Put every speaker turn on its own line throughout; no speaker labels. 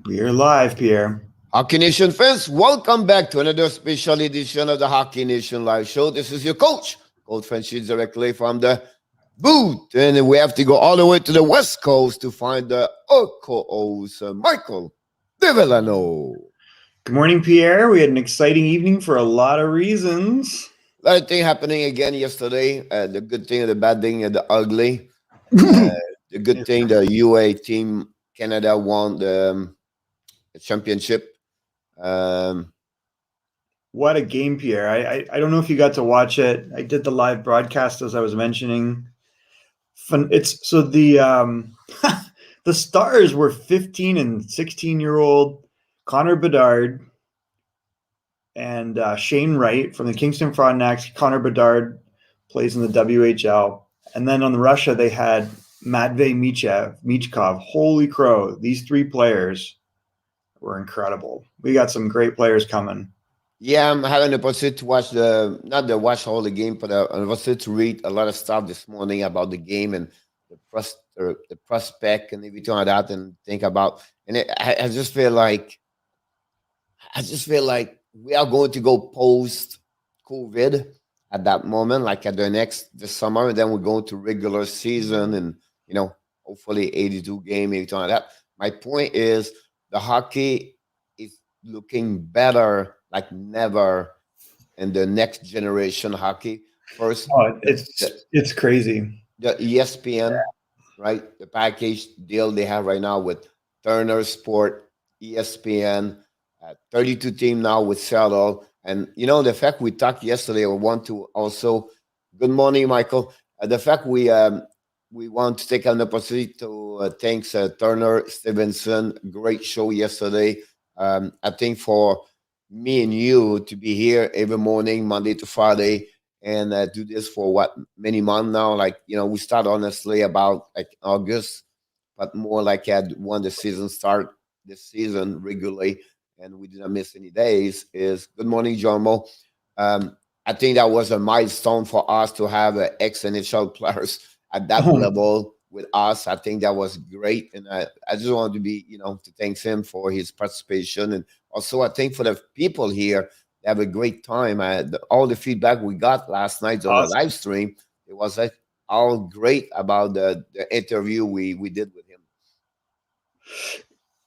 We're live, Pierre.
Hockey Nation fans, welcome back to another special edition of the Hockey Nation Live Show. This is your Coach Francis, directly from the booth. And we have to go all the way to the West Coast to find the co-host, Michael Devillano.
Good morning, Pierre. We had an exciting evening for a lot of reasons.
A lot of things happening again yesterday. The good thing, the bad thing, and the ugly. The good thing, the UA team Canada won the championship.
What a game, Pierre. I don't know if you got to watch it. I did the live broadcast, as I was mentioning. It's so the the stars were 15 and 16-year-old Connor Bedard and Shane Wright from the Kingston Frontenacs. Connor Bedard plays in the WHL. And then on the Russia, they had Matvey Michkov. Holy crow. These three players were incredible. We got some great players coming.
Yeah, I'm having the opportunity to watch watch all the game, but I was to read a lot of stuff this morning about the game and the prospect and everything like that, and think about. And I just feel like we are going to go post COVID at that moment, like at this summer, and then we're going to regular season, and hopefully 82 game, everything like that. My point is the hockey is looking better like never in the next generation hockey. First,
it's crazy.
The ESPN, right? The package deal they have right now with Turner Sport, ESPN, 32 team now with Seattle. And the fact we talked yesterday, I want to also, good morning, Michael. The fact we want to take an opportunity to thanks Turner Stevenson. Great show yesterday. I think for me and you to be here every morning, Monday to Friday, and do this for many months now. Like, we start honestly about like August, but more like when the season start this season regularly, and we didn't miss any days. Is good morning, Jormo. I think that was a milestone for us to have ex-NHL players at that level with us. I think that was great, and I just wanted to be, to thank him for his participation, and also I think for the people here, they have a great time. All the feedback we got last night on the live stream, it was all great about the interview we did with him.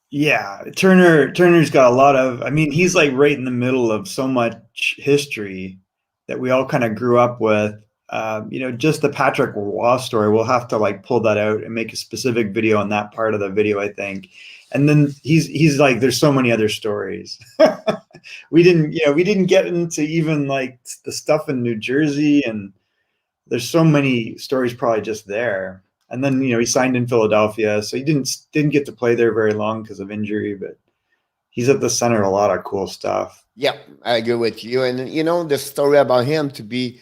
Yeah, Turner's got a lot of. I mean, he's like right in the middle of so much history that we all kind of grew up with. Just the Patrick Roy story, we'll have to like pull that out and make a specific video on that part of the video, I think. And then he's like, there's so many other stories. we didn't get into even like the stuff in New Jersey, and there's so many stories probably just there. And then, he signed in Philadelphia, so he didn't get to play there very long because of injury, but he's at the center of a lot of cool stuff.
Yeah, I agree with you. And, the story about him to be,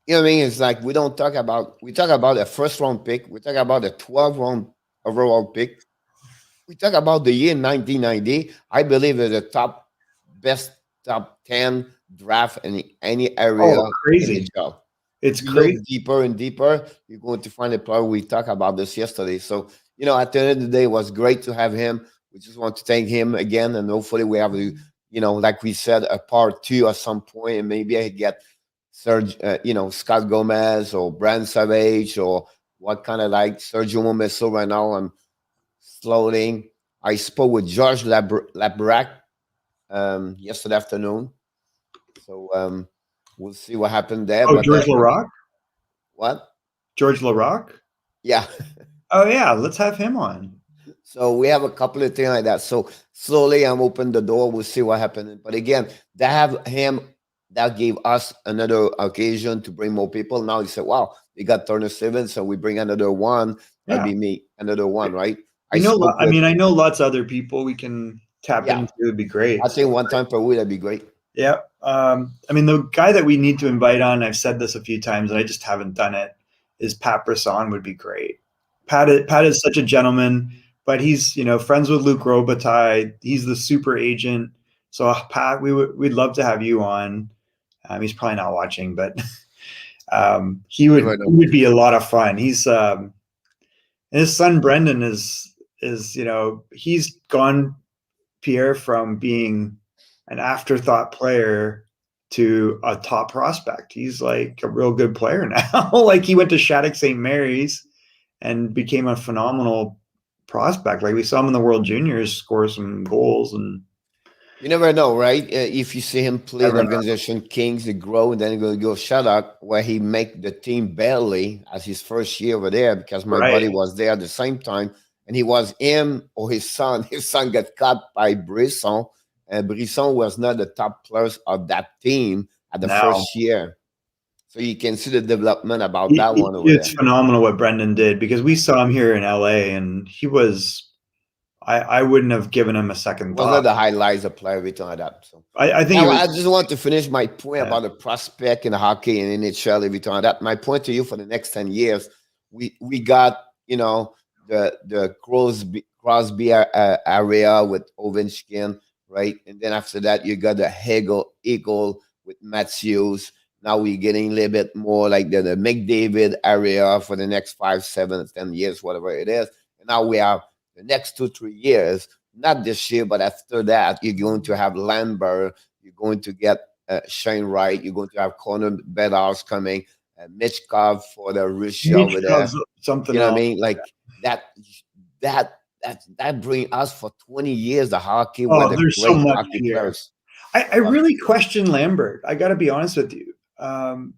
what I mean? It's like we talk about a first round pick. We talk about a 12th round overall pick. We talk about the year 1990. I believe it's the best top 10 draft in any area.
Oh, crazy. It's crazy.
Deeper and deeper, you're going to find a player. We talked about this yesterday. So, at the end of the day, it was great to have him. We just want to thank him again. And hopefully we have, like we said, a part 2 at some point. And maybe I get Scott Gomez or Brand Savage or what kind of like Sergio Momesso right now. I'm slowing. I spoke with George Labrac yesterday afternoon. So, we'll see what happened there.
Oh, George Laraque?
What?
George Laraque?
Yeah.
Oh, yeah. Let's have him on.
So we have a couple of things like that. So slowly I'm opening the door. We'll see what happens. But again, that gave us another occasion to bring more people. Now you say, wow, we got Turner Stevens, so we bring another one. That'd be me, another one, right?
I know lots of other people we can tap into. It'd be great.
I think one time per week, that'd be great.
Yeah. The guy that we need to invite on, I've said this a few times and I just haven't done it, is Pat Brisson. Would be great. Pat is such a gentleman, but he's, friends with Luc Robitaille. He's the super agent. So Pat, we'd love to have you on. He's probably not watching, but he would be a lot of fun. He's his son Brendan is is, he's gone, Pierre, from being an afterthought player to a top prospect. He's like a real good player now. Like he went to Shattuck St. Mary's and became a phenomenal prospect. Like we saw him in the World Juniors score some goals, and
you never know, right? If you see him play in the organization Kings, they grow, and then go Shattuck, where he make the team barely as his first year over there, because my buddy was there at the same time, and he was him or his son. His son got cut by Brisson, and Brisson was not the top players of that team at the first year. So you can see the development about that one over
It's phenomenal what Brendan did, because we saw him here in LA, and he was. I wouldn't have given him a second thought.
One of the highlights of play every time that. So
I think
I just want to finish my point about the prospect in the hockey and NHL every time that. My point to you for the next 10 years, we got the Crosby area with Ovechkin, right? And then after that you got the Eagle with Matthews. Now we're getting a little bit more like the McDavid area for the next 5, 7, 10 years, whatever it is. And now we have the next 2-3 years, not this year, but after that, you're going to have Lambert, you're going to get Shane Wright, you're going to have Connor McDavid coming, Mitchkov for the Russia over there.
Something
you know what I mean? Like that brings us for 20 years the hocky.
Oh, there's so much hockey players. I really question Lambert. I got to be honest with you. In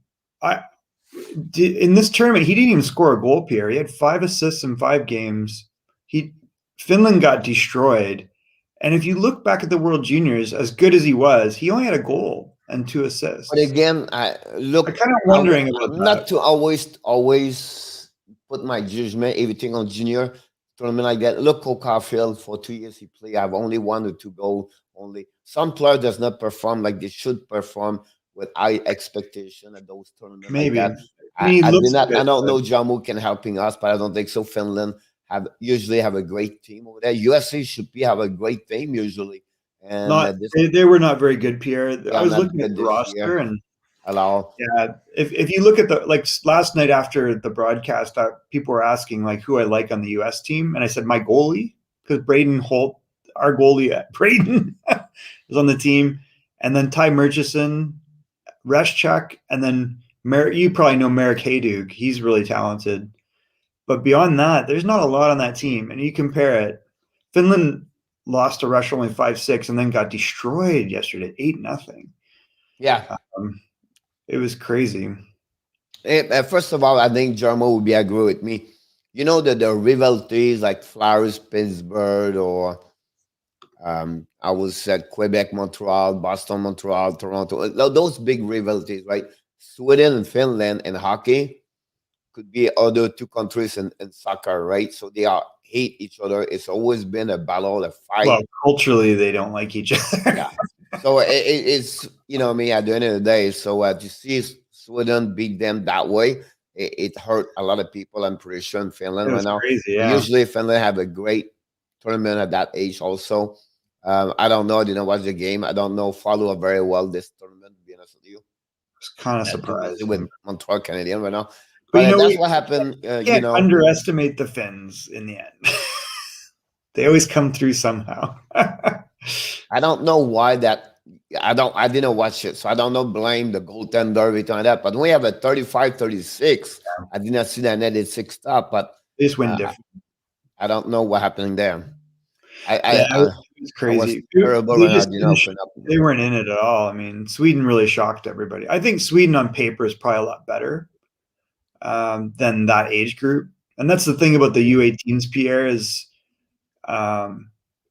this tournament, he didn't even score a goal, Pierre. He had 5 assists in 5 games. Finland got destroyed. And if you look back at the World Juniors, as good as he was, he only had a goal and 2 assists.
But again, I'm kind
of wondering about that.
Not to always put my judgment, everything on junior tournament like that. Look, Cole Caulfield, for 2 years he played. I have only 1 or 2 goals only. Some player does not perform like they should perform with high expectation at those tournaments.
Maybe.
Like that. I don't know Jamu can helping us, but I don't think so. Finland usually have a great team over there. USA should have a great team usually. And
they were not very good, Pierre. I was looking at the roster and if you look at last night after the broadcast, people were asking like who I like on the US team, and I said my goalie, because Braden Holt, our goalie, Braden is on the team, and then Ty Murchison, Reshchuk, and then you probably know Marek Hayduk. He's really talented. But beyond that, there's not a lot on that team. And you compare it, Finland lost to Russia only 5-6 and then got destroyed yesterday, 8-0.
Yeah.
It was crazy.
First of all, I think Jermo would agree with me. You know that the rivalities like Flyers, Pittsburgh, or I would say Quebec, Montreal, Boston, Montreal, Toronto, those big rivalities, right? Sweden and Finland in hockey could be other 2 countries in soccer, right? So they hate each other. It's always been a battle, a fight.
Well, culturally, they don't like each other.
Yeah. So it's, me at the end of the day. So to see Sweden beat them that way, it hurt a lot of people, I'm pretty sure, in Finland right now.
Crazy, yeah.
Usually Finland have a great tournament at that age also. I don't know. I didn't watch the game. I don't follow very well this tournament, to be honest with you.
It's kind of surprising
with Montreal Canadiens right now.
But
that's what happened.
Can't underestimate the Finns in the end. They always come through somehow.
I don't know why that. I didn't watch it, so I don't know. Blame the goaltender every time that. But when we have a 35-36, I did not see that netted 6 stop. But
they just win different.
I don't know what happened there.
It's crazy. They weren't in it at all. I mean, Sweden really shocked everybody. I think Sweden on paper is probably a lot better than that age group. And that's the thing about the U18s, Pierre, is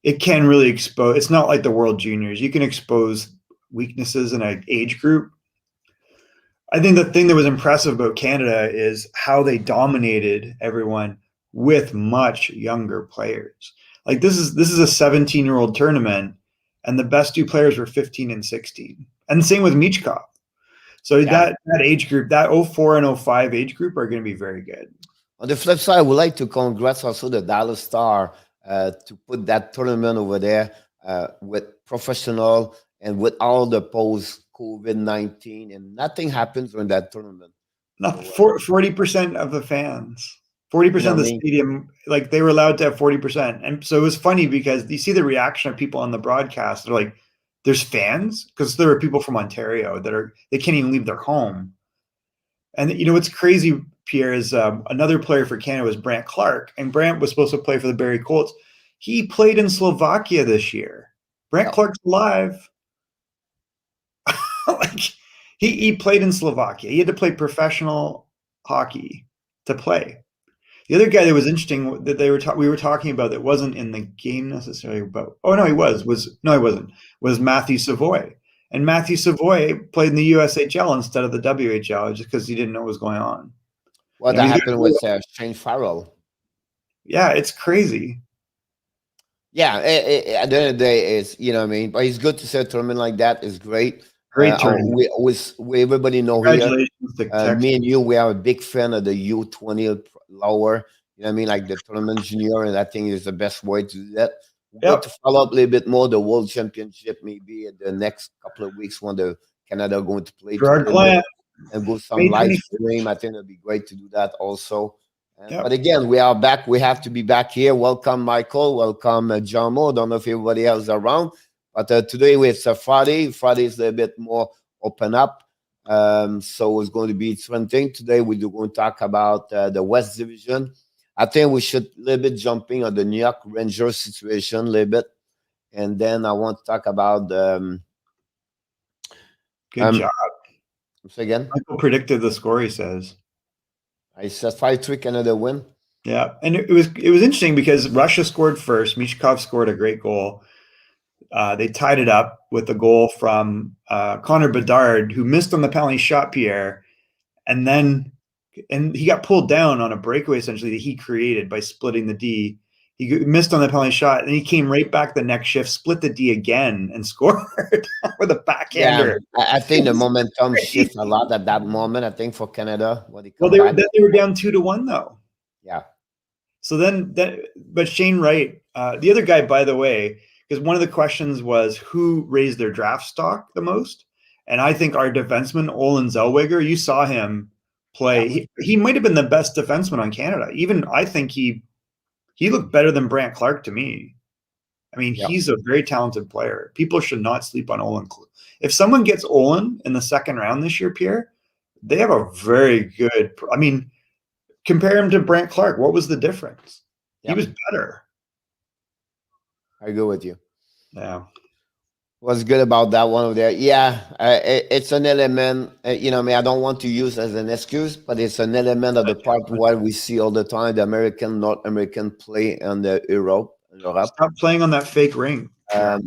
it can really expose. It's not like the World Juniors. You can expose weaknesses in an age group. I think the thing that was impressive about Canada is how they dominated everyone with much younger players. Like this is a 17-year-old tournament, and the best 2 players were 15 and 16. And the same with Michkov. So that age group, that 04 and 05 age group are going to be very good.
On the flip side, I would like to congrats also the Dallas Star to put that tournament over there with professional and with all the post-COVID-19, and nothing happens during that tournament.
Not 40% of the fans.
You know
40% of
what
the
I mean?
stadium, like they were allowed to have 40%. And so it was funny because you see the reaction of people on the broadcast. They're like, there's fans, because there are people from Ontario they can't even leave their home. And you know what's crazy, Pierre, is another player for Canada was Brant Clark, and Brant was supposed to play for the Barrie Colts. He played in Slovakia this year. Brant Clark's alive. Like he played in Slovakia. He had to play professional hockey to play. The other guy that was interesting that we were talking about that wasn't in the game necessarily, but he was Matthew Savoy. And Matthew Savoy played in the USHL instead of the WHL just because he didn't know what was going on.
What that happened with Shane Farrell.
Yeah, it's crazy.
Yeah, at the end of the day, it's, you know what I mean? But it's good to say a tournament like that is great.
Great tournament.
We everybody know here, me and you, we are a big fan of the U20 lower. You know what I mean? Like the tournament junior, and I think is the best way to do that. We're going to follow up a little bit more the World Championship maybe in the next couple of weeks when the Canada are going to play and go some live stream. I think it'd be great to do that also. But again, we are back. We have to be back here. Welcome, Michael. Welcome, Jamo. Don't know if everybody else is around. But today it's a Friday. Friday is a bit more open up. So it's going to be different thing. Today we're going to talk about the West Division. I think we should a little bit jumping on the New York Rangers situation a little bit. And then I want to talk about
good job.
Say again.
Michael predicted the score, he says.
I said 5-3 Canada win.
Yeah. And it was interesting because Russia scored first. Michkov scored a great goal. They tied it up with a goal from Connor McDavid, who missed on the penalty shot, Pierre, and he got pulled down on a breakaway essentially that he created by splitting the D. He missed on the penalty shot, and he came right back the next shift, split the D again, and scored with a backhander.
Yeah, I think the momentum shifts a lot at that moment. I think for Canada,
they were down 2-1 though.
Yeah.
So but Shane Wright, the other guy, by the way. Because one of the questions was who raised their draft stock the most, and I think our defenseman Olin Zellweger. You saw him play; yeah. He might have been the best defenseman on Canada. Even I think he looked better than Brant Clark to me. I mean, he's a very talented player. People should not sleep on Olin. If someone gets Olin in the second round this year, Pierre, they have a very good. I mean, compare him to Brant Clark. What was the difference? He was better.
I go with you.
Yeah.
What's good about that one over there? Yeah, it's an element. You know, I mean, I don't want to use as an excuse, but it's an element of the part where we see all the time the North American play in the Europe.
Stop playing on that fake ring.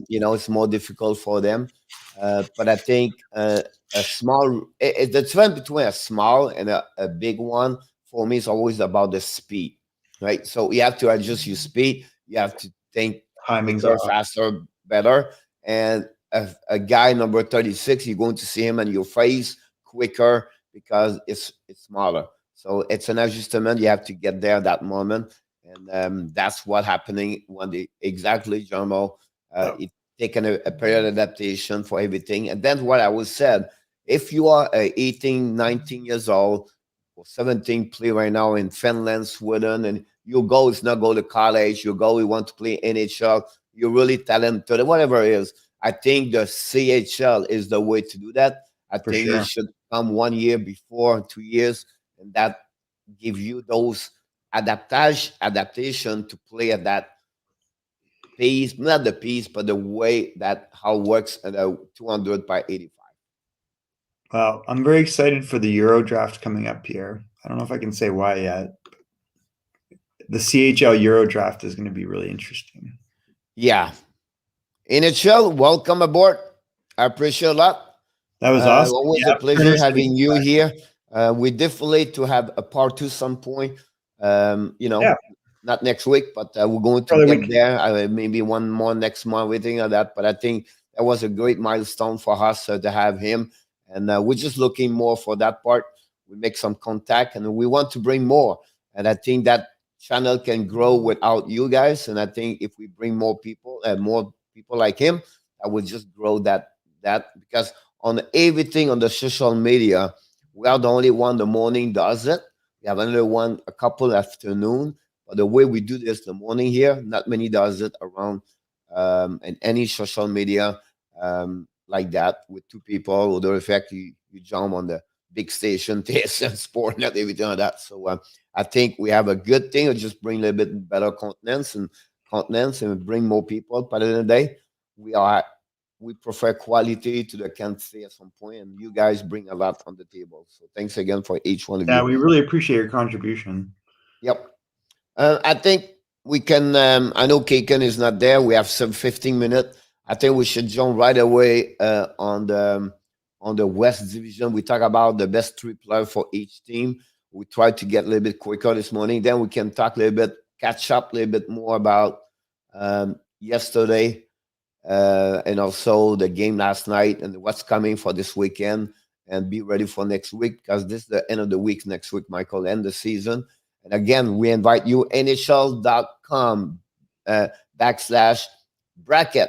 You know, it's more difficult for them. But I think a small, the difference between a small and a big one for me is always about the speed, right? So you have to adjust your speed. You have to think faster, better. And a guy number 36, you're going to see him in your face quicker because it's smaller. So it's an adjustment. You have to get there that moment. And that's what happening when exactly, Jarmo, it's taking a period of adaptation for everything. And then what I was said, if you are 18, 19 years old or 17, play right now in Finland, Sweden, and your goal is not go to college, your goal you want to play NHL, you're really talented, whatever it is. I think the CHL is the way to do that. I think it should come 1 year before, 2 years, and that give you those adaptation to play at that pace, not the pace, but the way that how it works at a 200 by 85.
Well, I'm very excited for the Euro draft coming up here. I don't know if I can say why yet. The CHL Euro draft is going to be really interesting.
Yeah. NHL, welcome aboard. I appreciate a lot.
That was awesome.
Always a pleasure having you here. We definitely to have a part 2 some point. You know, not next week, but we're going to get there. Maybe one more next month, everything like that. But I think that was a great milestone for us to have him. And we're just looking more for that part. We make some contact and we want to bring more. And I think that channel can grow without you guys. And I think if we bring more people like him, that will just grow that because on everything on the social media, we are the only one the morning does it. We have another one a couple afternoon. But the way we do this in the morning here, not many does it around in any social media like that with two people. Or the fact you jump on the big station, TSN Sport, not everything like that. So I think we have a good thing. It'll just bring a little bit better continents and bring more people. But at the end of the day, we prefer quality to the quantity at some point, and you guys bring a lot on the table. So thanks again for each one of you.
Yeah, we really appreciate your contribution.
Yep. I think we can. I know Kaken is not there. We have some 15 minutes. I think we should jump right away on the West Division. We talk about the best three players for each team. We tried to get a little bit quicker this morning. Then we can talk a little bit, catch up a little bit more about yesterday and also the game last night and what's coming for this weekend, and be ready for next week, because this is the end of the week next week, Michael, end the season. And again, we invite you, NHL.com /bracket.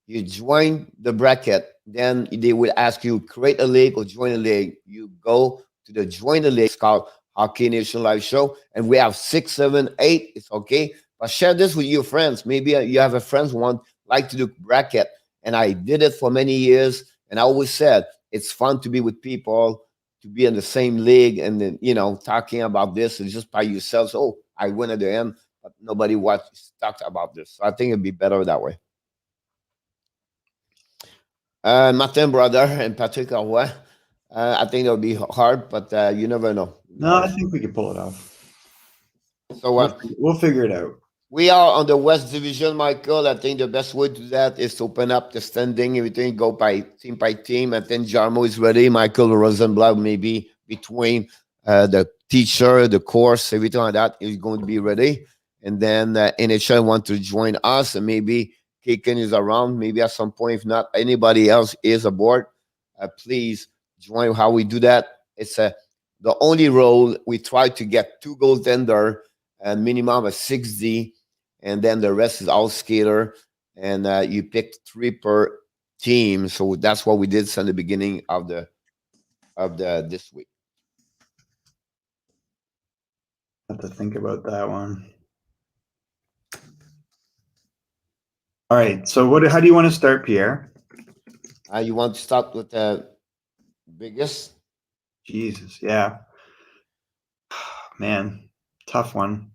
You join the bracket, then they will ask you create a league or join a league. You go to the join the league. It's called Hockey Nation Live Show, and we have 6, 7, 8. It's okay, but share this with your friends. Maybe you have a friend who like to do bracket, and I did it for many years, and I always said it's fun to be with people, to be in the same league, and then talking about this and just by yourself. So, oh, I win at the end, but nobody talked about this. So I think it'd be better that way. Martin Brother and Patrick Roy. I think it'll be hard, but you never know.
No, I think we can pull it off.
So
we'll figure it out.
We are on the West Division, Michael. I think the best way to do that is to open up the standing, everything, go by team. And then Jarmo is ready. Michael Rosenblatt maybe between the teacher, the course, everything like that is going to be ready. And then NHL want to join us, and maybe Kaken is around. Maybe at some point, if not anybody else is aboard, please join. How we do that? It's the only role we try to get 2 goaltender and minimum of 6D. And then the rest is all skater, and you pick 3 per team. So that's what we did since the beginning of this week.
I have to think about that one. All right. So how do you want to start, Pierre?
You want to start with the biggest?
Jesus, yeah. Man, tough one.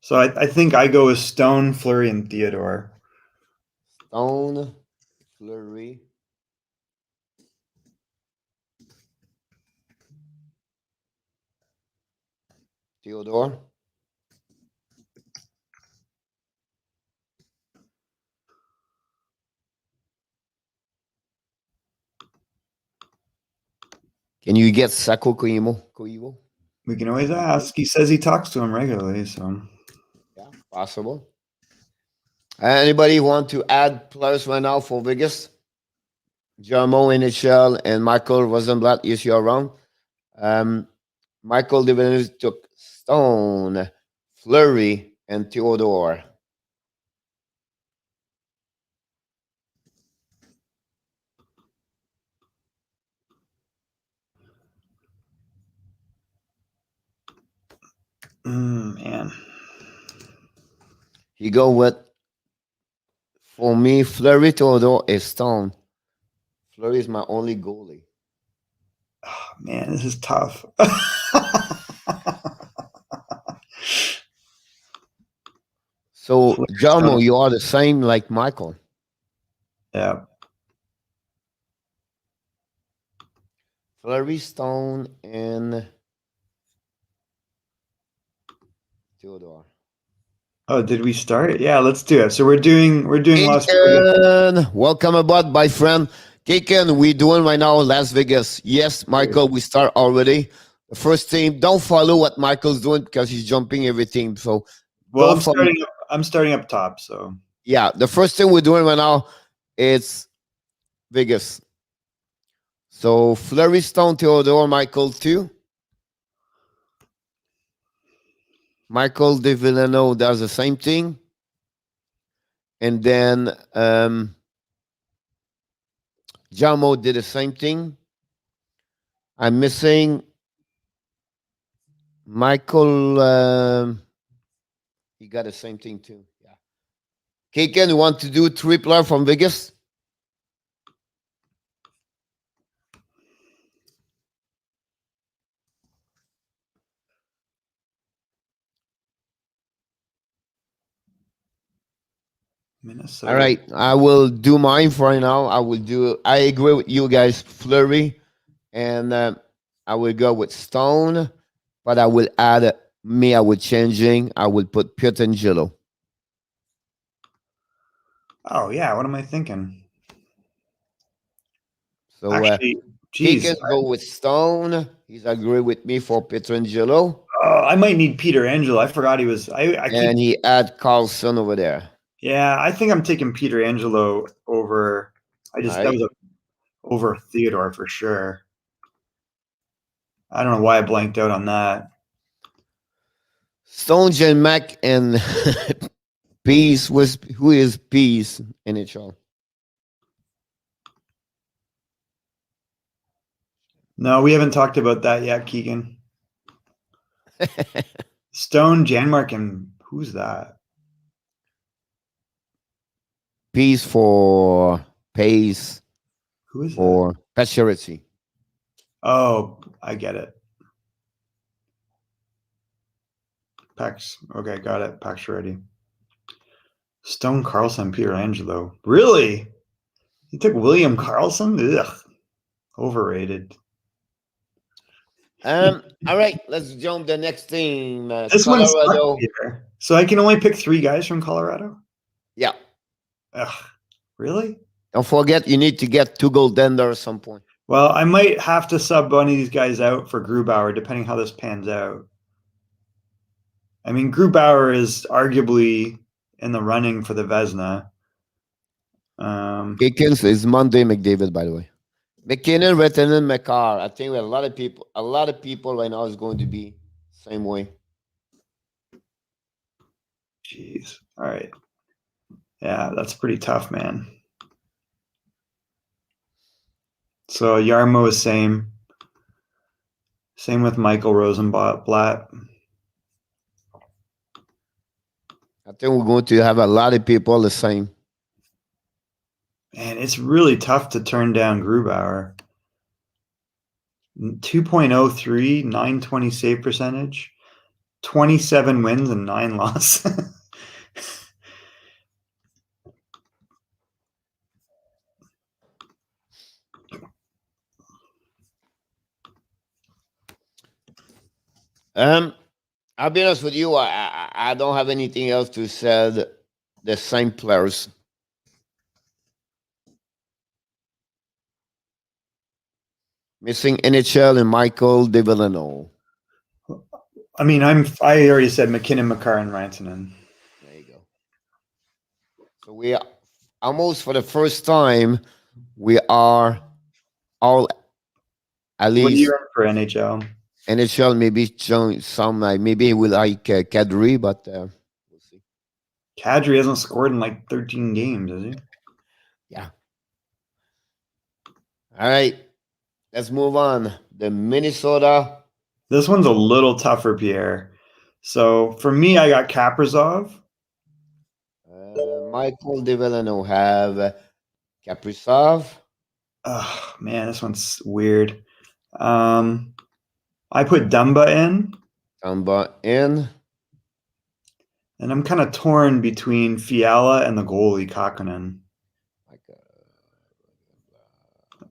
So I think I go with Stone, Fleury, and Theodore.
Stone, Fleury, Theodore. Can you get Sako Koivu?
We can always ask. He says he talks to him regularly, so
yeah, possible. Anybody want to add players right now for Vegas? Jarmo, NHL, and Michael Rosenblatt is you around. Michael Devenus took Stone, Fleury, and Theodore.
Man.
You go with, for me, Fleury, Theodore, is Stone. Fleury is my only goalie.
Oh, man, this is tough.
So, Jarmo, you are the same like Michael.
Yeah.
Fleury, Stone, and Theodore.
Oh, did we start? Yeah, let's do it. So we're doing Las Vegas.
Welcome aboard, my friend. Kaken, we're doing right now Las Vegas. Yes, Michael, we start already. The first team, don't follow what Michael's doing because he's jumping every team. So,
well, I'm starting up top. So
yeah, the first thing we're doing right now is Vegas. So Fleury, Stone, Theodore, Michael 2. Michael De Villano does the same thing. And then Jarmo did the same thing. I'm missing Michael, he got the same thing too. Yeah. Kaken, you want to do tripler from Vegas?
Minnesota.
All right, I will do mine for right now. I agree with you guys, Flurry, and I will go with Stone, but I will add me. I will changing. I will put Pietrangelo.
Oh yeah, what am I thinking?
So
Actually,
he
geez,
can go with Stone. He's agree with me for Pietrangelo,
I might need Peter Angelo. I forgot he was. I keep.
and he add Carlson over there.
Yeah, I think I'm taking Peter Angelo over. That was over Theodore for sure. I don't know why I blanked out on that.
Stone, Jen Mac, and Peace was who is Peace NHL.
No, we haven't talked about that yet, Keegan. Stone, Janmark, and who's that?
Peace for Pace.
Who is
for Pacioretty.
Oh, I get it. Pax. Okay, got it. Pacioretty. Stone, Carlson, Peter Angelo. Really? You took William Carlson? Ugh. Overrated.
All right, let's jump the next team.
This Colorado. One's here. So I can only pick 3 guys from Colorado?
Yeah.
Ugh. Really?
Don't forget, you need to get 2 goaltenders at some point.
Well, I might have to sub one of these guys out for Grubauer, depending how this pans out. I mean, Grubauer is arguably in the running for the Vezina.
Higgins is Monday McDavid, by the way. McKinnon, Rettinen, McCarr. I think a lot of people right now is going to be same way.
Jeez. All right. Yeah, that's pretty tough, man. So Yarmo is same. Same with Michael Rosenblatt.
I think we're going to have a lot of people the same.
Man, it's really tough to turn down Grubauer. 2.03, 920 save percentage, 27 wins and 9 losses.
I'll be honest with you. I don't have anything else to say. The same players. Missing NHL and Michael DeVillano.
I mean, I already said McKinnon, McCarr, and Rantanen.
There you go. So we are almost for the first time. We are all at least.
What are you for NHL?
NHL maybe showing some maybe we like Kadri, but we'll see.
Kadri hasn't scored in like 13 games, has he?
Yeah. All right. Let's move on. The Minnesota.
This one's a little tougher, Pierre. So for me, I got Kaprizov.
Michael DeVillano have Kaprizov.
Oh man, this one's weird. I put Dumba in.
Dumba in.
And I'm kind of torn between Fiala and the goalie Kakkonen.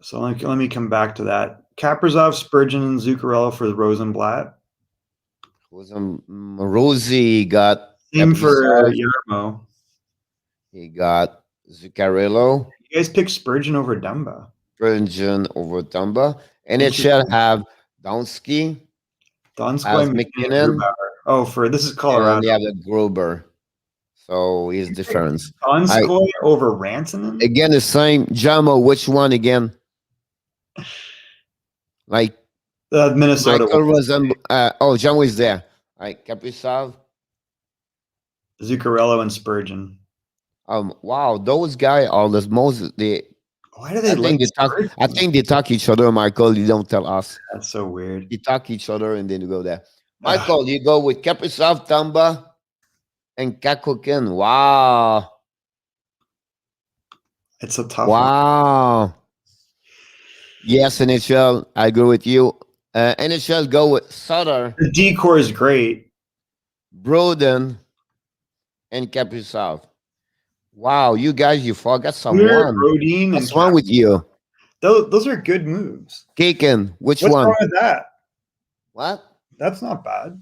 So let me come back to that. Kaprizov, Spurgeon, and Zuccarello for Rosenblatt.
Rosie got
same for Yarmo.
He got Zuccarello.
You guys picked Spurgeon over Dumba.
Spurgeon over Dumba. NHL have Donskey.
Donskey, McKinnon. Oh, this is Colorado.
And they have the Gruber. So he's difference.
Donskey over Rantanen?
Again, the same. Jamo, which one again? Like
Minnesota.
Jamo is there. All right, Kaprizov.
Zuccarello and Spurgeon.
Wow, those guys are the most.
Why do they
I think they talk each other, Michael. You don't tell us.
That's so weird.
They talk each other and then you go there. Michael, you go with Kaprizov, Tamba, and Kakokin. Wow.
It's a tough one.
Wow. Yes, NHL. I agree with you. NHL go with Sutter,
The decor is great.
Broden, and Kaprizov. Wow, you guys, you forgot
We're
someone.
Brodin and
What's wrong with you?
those are good moves.
Kaken, which
What's
one?
wrong with that?
What?
That's not bad.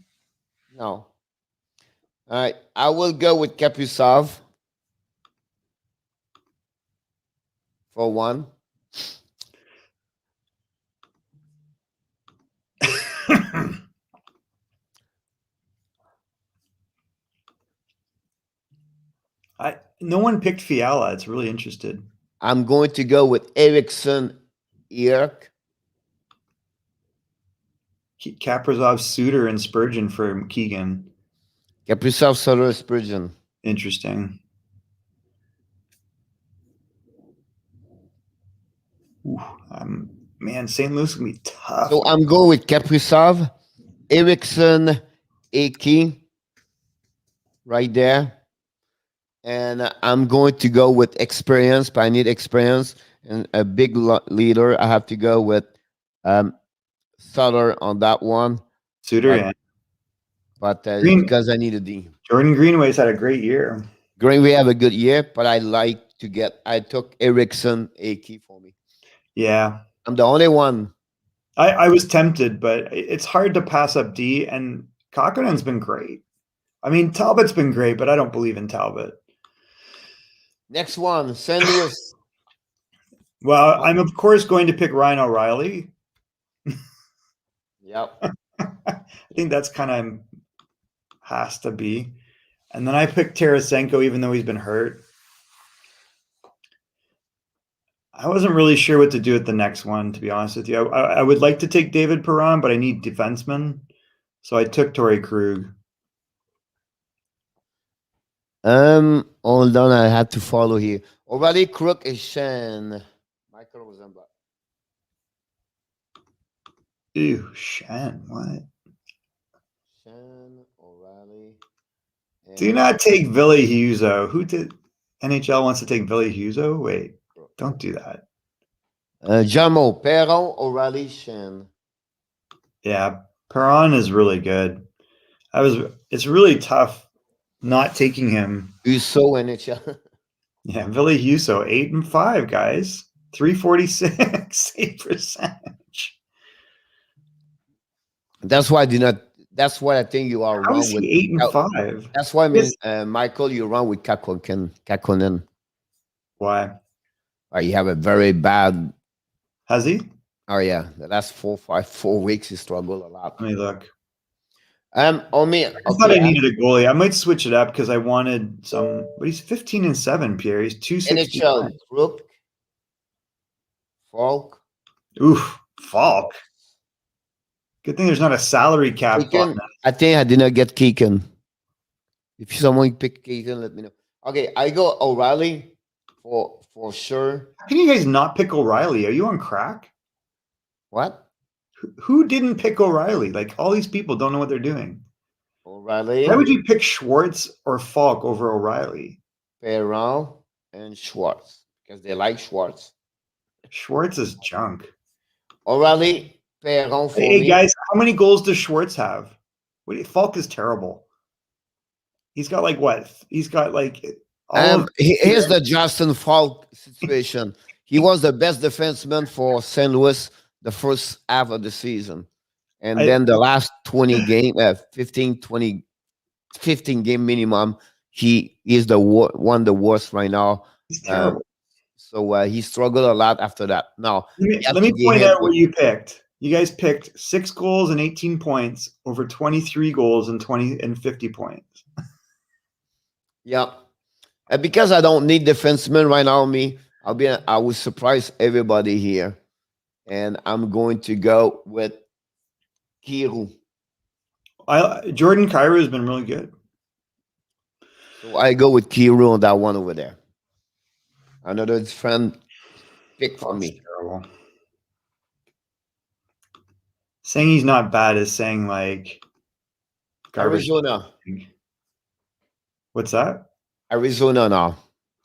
No. All right, I will go with Kaprizov for one.
No one picked Fiala. It's really interested.
I'm going to go with Eriksson Erk.
Kaprizov, Suter, and Spurgeon for Keegan.
Kaprizov, Sutter, Spurgeon.
Interesting. Ooh, man, St. Louis is gonna be tough.
So I'm going with Kaprizov, Eriksson, Eki, right there. And I'm going to go with experience, but I need experience and a big leader. I have to go with Sutter on that one.
Suter, yeah.
But
Green,
because I need a D.
Jordan Greenway's had a great year.
Greenway have a good year, but I like to get. I took Eriksson, Eki for me.
Yeah.
I'm the only one.
I was tempted, but it's hard to pass up D, and Kokkonen's been great. I mean, Talbot's been great, but I don't believe in Talbot.
Next one, St. Louis.
Well, I'm of course going to pick Ryan O'Reilly.
Yep.
I think that's kind of has to be. And then I picked Tarasenko, even though he's been hurt. I wasn't really sure what to do with the next one, to be honest with you. I would like to take David Perron, but I need defensemen. So I took Torrey Krug.
Hold on, I had to follow here. O'Reilly, Crook, and Shen. Michael Rosenblatt.
Ew, Shen, what?
Shen, O'Reilly.
Do not take Ville Huso. Who did NHL wants to take Ville Huso? Wait, don't do that.
Jamo, Perron, O'Reilly, Shen.
Yeah, Perron is really good. It's really tough not taking him.
Huso, NHL.
Yeah, Ville Huso, 8-5, guys. 346 save percentage.
That's why I did not. That's what I think you are
How
wrong
is
with.
he 8-5?
That's why I mean, Michael, you're wrong with Kakkonen.
Why?
You have a very bad.
Has he?
Oh yeah, the last 4 weeks he struggled a lot.
Let me look.
On me.
I thought I needed a goalie. I might switch it up because I wanted some. But he's 15-7, Pierre. He's 260.
NHL, Crook, Falk.
Oof, Falk. Good thing there's not a salary cap.
I think I did not get Keegan. If someone pick Keegan, let me know. Okay, I go O'Reilly for sure.
How can you guys not pick O'Reilly? Are you on crack?
What?
Who didn't pick O'Reilly? Like, all these people don't know what they're doing.
O'Reilly.
Why would you pick Schwartz or Falk over O'Reilly?
Perron and Schwartz because they like Schwartz.
Schwartz is junk.
O'Reilly, Perron for
Hey
me.
guys, how many goals does Schwartz have? Falk is terrible. He's got like what? He's got like.
Here's the Justin Falk situation. He was the best defenseman for St. Louis the first half of the season. And then the last 20 game, 15 game minimum, he is the one the worst right now.
He's terrible.
So he struggled a lot after that. Now,
let me point out what you picked. You guys picked 6 goals and 18 points over 23 goals and 50 points.
Yeah. Because I don't need defensemen right now, I will surprise everybody here. And I'm going to go with Kiru.
Jordan Kyrou has been really good.
So I go with Kiru on that one over there. Another friend pick for me.
Terrible. Saying he's not bad is saying like garbage.
Arizona.
What's that?
Arizona now.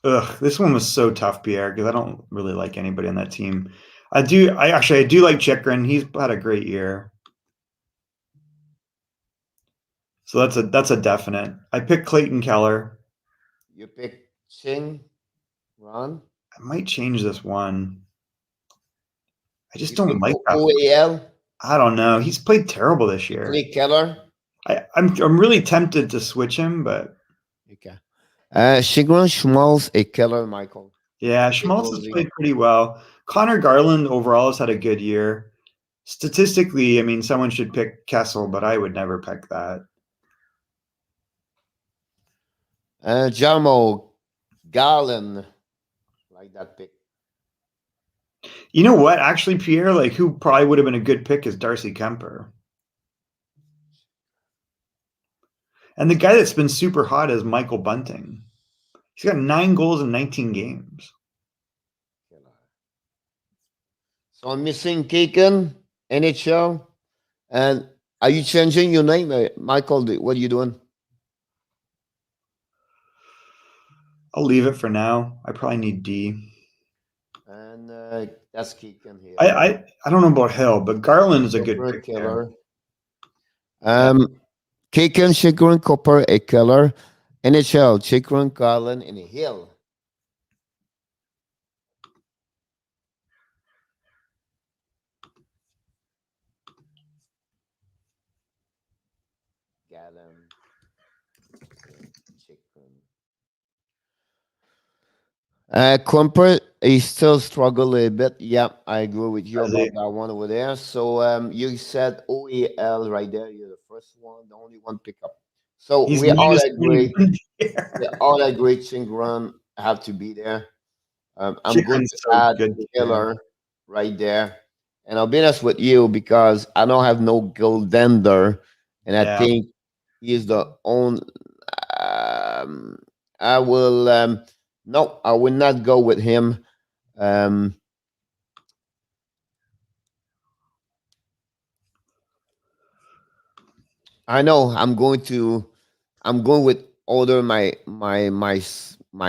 Ugh, this one was so tough, Pierre, because I don't really like anybody on that team. I do like Chikrin. He's had a great year. So that's a definite. I picked Clayton Keller.
You pick Ching, Ron.
I might change this one. I just
You
don't
pick
like that one.
OAL.
I don't know. He's played terrible this year.
Clay Keller.
I'm really tempted to switch him, but
Okay. Chigrin, Schmaltz, a Keller, Michael.
yeah, Schmaltz has played pretty well. Connor Garland overall has had a good year. Statistically, I mean, someone should pick Kessel, but I would never pick that.
Jarmo, Garland, like that pick.
You know what? Actually, Pierre, like who probably would have been a good pick is Darcy Kemper. And the guy that's been super hot is Michael Bunting. He's got 9 goals in 19 games.
So I'm missing Kaken, NHL. And are you changing your name, Michael? What are you doing?
I'll leave it for now. I probably need D.
And that's Kaken here.
I don't know about Hill, but Garland is a good pick
Killer. Kaken, Chikrin, Copper, a Keller. NHL, Chikrin, Garland, and a Hill. Gallon, Chikrin. Cooper, he still struggle a bit. Yeah, I agree with you about that one over there. So you said OEL right there. You're the first one, the only one pickup. So we all agree. We all agree Chingran have to be there. I'm going to add Killer right there. And I'll be honest with you because I don't have no goaltender, and I think he is the only. I will. No, I will not go with him. I know I'm going with order my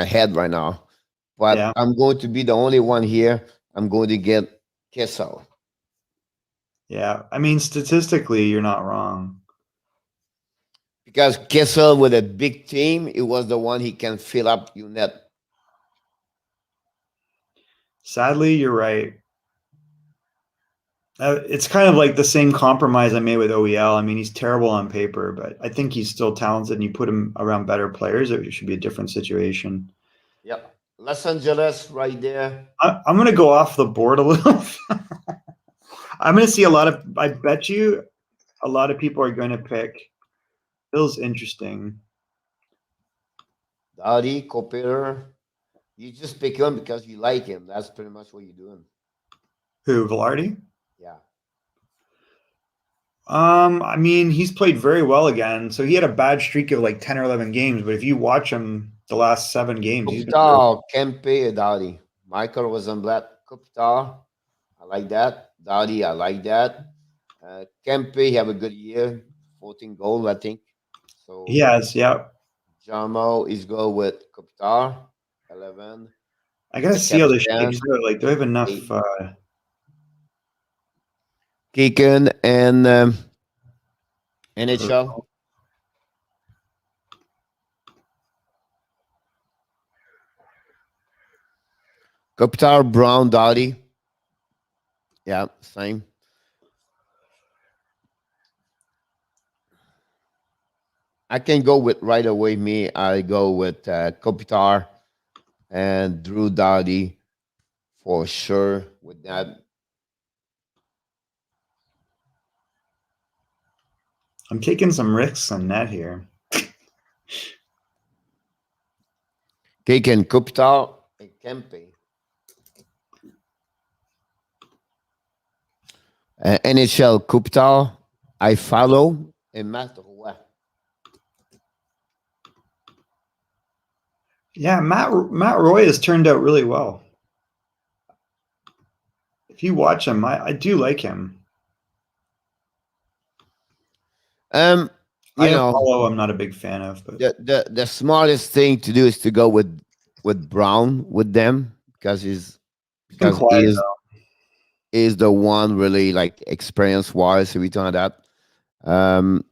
head right now, but I'm going to be the only one here. I'm going to get Kessel.
Yeah, I mean statistically, you're not wrong.
Because Kessel with a big team, it was the one he can fill up your net.
Sadly, you're right. It's kind of like the same compromise I made with OEL. I mean, he's terrible on paper, but I think he's still talented, and you put him around better players, it should be a different situation.
Yep. Los Angeles right there.
I'm going to go off the board a little. I'm going to see I bet you a lot of people are going to pick. Feels interesting.
Dottie, Cooper. You just pick him because you like him. That's pretty much what you're doing.
Who, Velarde?
Yeah.
I mean, he's played very well again. So he had a bad streak of like 10 or 11 games, but if you watch him the last 7 games, he's been
Kempe, Dottie. Michael was on black. Kupta, I like that. Dottie, I like that. Kempe, he have a good year. 14 goals, I think. So
he has, yeah.
Jamo is go with Kupta, 11.
I gotta see how this shakes out. Like, do I have enough?
Keegan and NHL. Kopitar, Brown, Dottie. Yeah, same. I can go with right away. I go with Kopitar and Drew Doughty for sure with that.
I'm taking some risks on that here.
Taking Kopitar and Kempe. NHL Kopitar, I follow, and Matt Roy.
Yeah, Matt Roy has turned out really well. If you watch him, I do like him.
you know,
Follow, I'm not a big fan of, but
the smartest thing to do is to go with Brown with them because
he's been
because
quiet
he
though.
is the one really like experience wise everything like that. Um,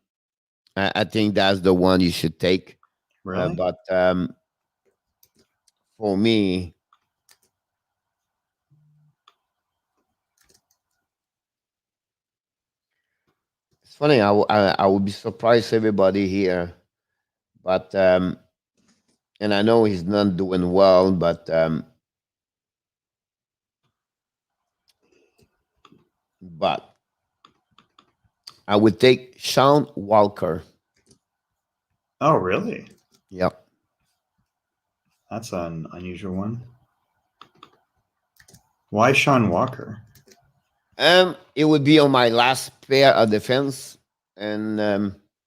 I think that's the one you should take.
Really?
But for me, it's funny. I would be surprised everybody here, but and I know he's not doing well, but I would take Sean Walker.
Oh, really?
Yep.
That's an unusual one. Why Sean Walker?
It would be on my last pair of defense, and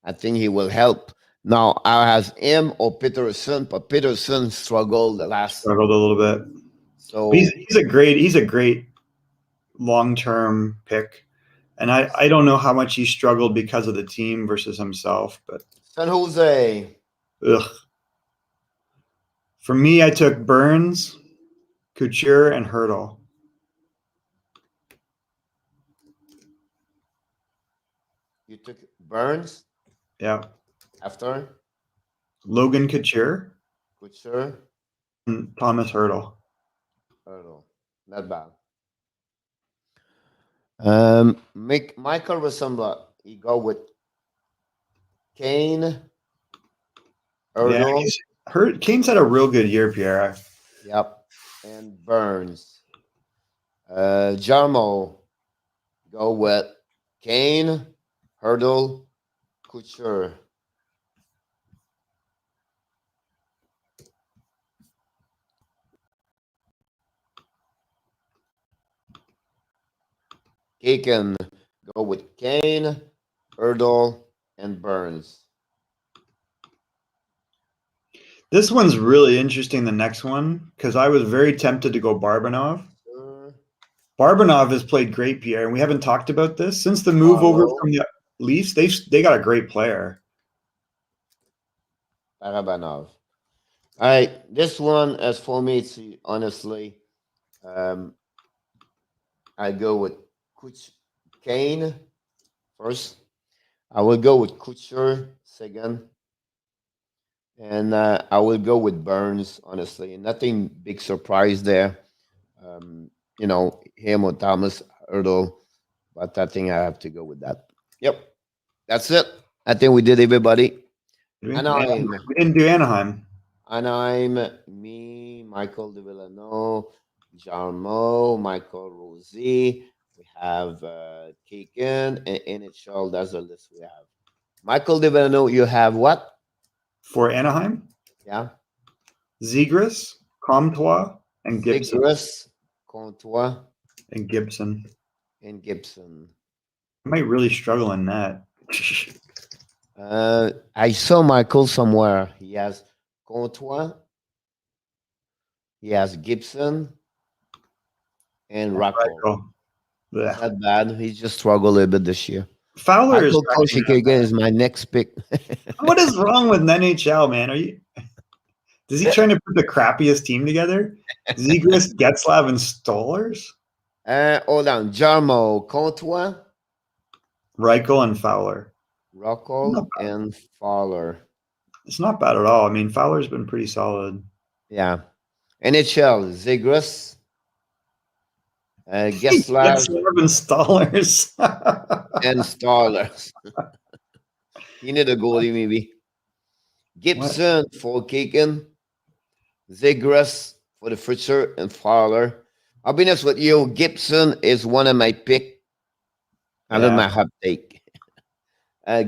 I think he will help. Now I have him or Peterson, but Peterson struggled the last.
Struggled a little bit.
So
he's a great long-term pick, and I don't know how much he struggled because of the team versus himself, but
San Jose.
ugh. For me, I took Burns, Couture, and Hurdle.
You took Burns.
Yeah.
After
Logan Couture.
Couture.
And Thomas Hurdle.
Hurdle. Not bad. Michael Resembla. He go with Kane. Hurdle.
Yeah, Kane's had a real good year, Pierre.
Yep. And Burns. Jarmo. Go with Kane. Hurdle. Couture. He can go with Kane, Hurdle, and Burns.
This one's really interesting, the next one, because I was very tempted to go Barbanov. Barbanov has played great, Pierre, and we haven't talked about this. Since the move over from the Leafs, they got a great player.
Barabanov. All right, this one, as for me, it's honestly, I go with Kane first. I will go with Couture second. And I will go with Burns, honestly. Nothing big surprise there. You know, him or Thomas Hurdle. But I think I have to go with that. Yep. That's it. I think we did everybody. Anaheim.
We didn't do Anaheim.
Anaheim, me, Michael de Villano, Jarmo, Michael Rosie. We have Kaken and NHL. That's the list we have. Michael de Villano, you have what?
For Anaheim?
Yeah.
Zegras, Comtois, and Gibson.
Zegras, Comtois,
and Gibson.
And Gibson.
I might really struggle in that.
I saw Michael somewhere. He has Comtois, he has Gibson, and Rocco. Not bad. He just struggled a little bit this year.
Fowler
is my next pick.
What is wrong with NHL, man? Is he trying to put the crappiest team together? Zegras, Getzlav, and Stollers?
Hold on. Jarmo, Comtois,
Reichel, and Fowler.
Rocco and Fowler.
It's not bad at all. I mean, Fowler's been pretty solid.
Yeah. NHL, Zegras, Getzlav,
and Stollers.
and Stollers. You need a goalie, maybe. Gibson for Kaken, Zegras for the Fritzer, and Fowler. I'll be honest with you, Gibson is one of my pick. I love my hot take.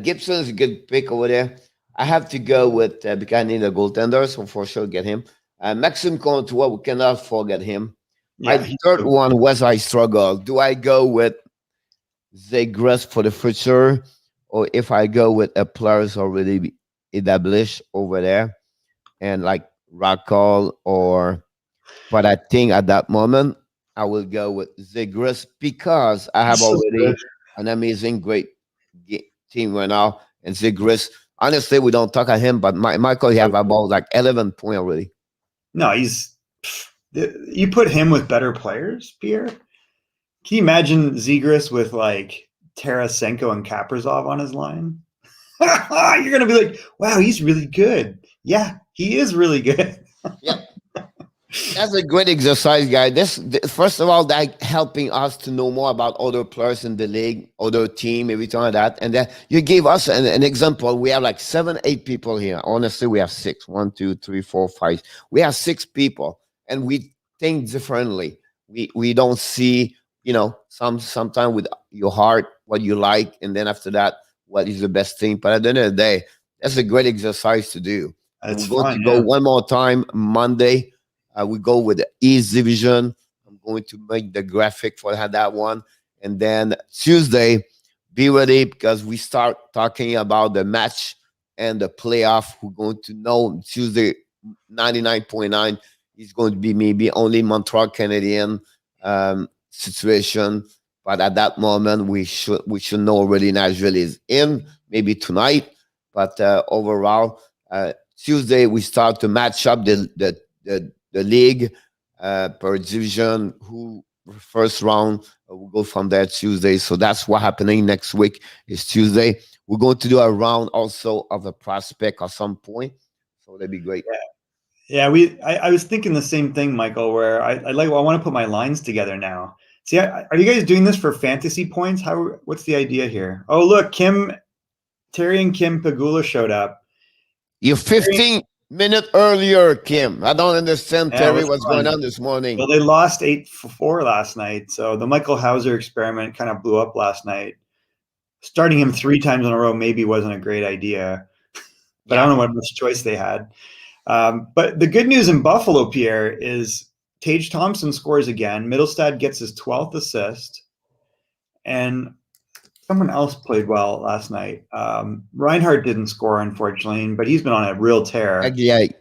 Gibson is a good pick over there. I have to go with because I need a goaltender, so for sure get him. Maxime Comtois, we cannot forget him. Yeah, my third one was I struggle. Do I go with Zegras for the future, or if I go with a players already established over there, and like Rockall but I think at that moment I will go with Zegras because I have already an amazing, great team right now, and Zegras. Honestly, we don't talk at him, but Michael, he have about like 11 points already.
No, you put him with better players, Pierre. Can you imagine Zegras with like Tarasenko and Kaprizov on his line? You're gonna be like, wow, he's really good. Yeah, he is really good.
Yeah. That's a great exercise, guy. This first of all, that helping us to know more about other players in the league, other team, everything like that. And then you gave us an example. We have like 7, 8 people here. Honestly, we have 6. 1, 2, 3, 4, 5. We have 6 people, and we think differently. We don't see, sometimes with your heart what you like, and then after that, what is the best thing. But at the end of the day, that's a great exercise to do.
It's
we're
fun,
going to go one more time Monday. We go with the East Division. I'm going to make the graphic for that one. And then Tuesday, be ready because we start talking about the match and the playoff. We're going to know Tuesday 99.9 is going to be maybe only Montreal Canadiens situation. But at that moment, we should know already Nashville is in, maybe tonight. But overall, Tuesday we start to match up the league per division, who first round. We'll go from there Tuesday. So that's what happening next week is Tuesday. We're going to do a round also of a prospect at some point. So that'd be great.
Yeah, I was thinking the same thing, Michael, where I want to put my lines together now. See, are you guys doing this for fantasy points? What's the idea here? Oh, look, Terry and Kim Pegula showed up.
You're 15 minutes earlier, Kim. I don't understand, Terry, what's going on this morning.
Well, they lost 8-4 last night. So the Michael Hauser experiment kind of blew up last night. Starting him 3 times in a row maybe wasn't a great idea. But I don't know what much choice they had. But the good news in Buffalo, Pierre, is Tage Thompson scores again. Middlestad gets his 12th assist. And someone else played well last night. Reinhardt didn't score, unfortunately, but he's been on a real tear.
Drake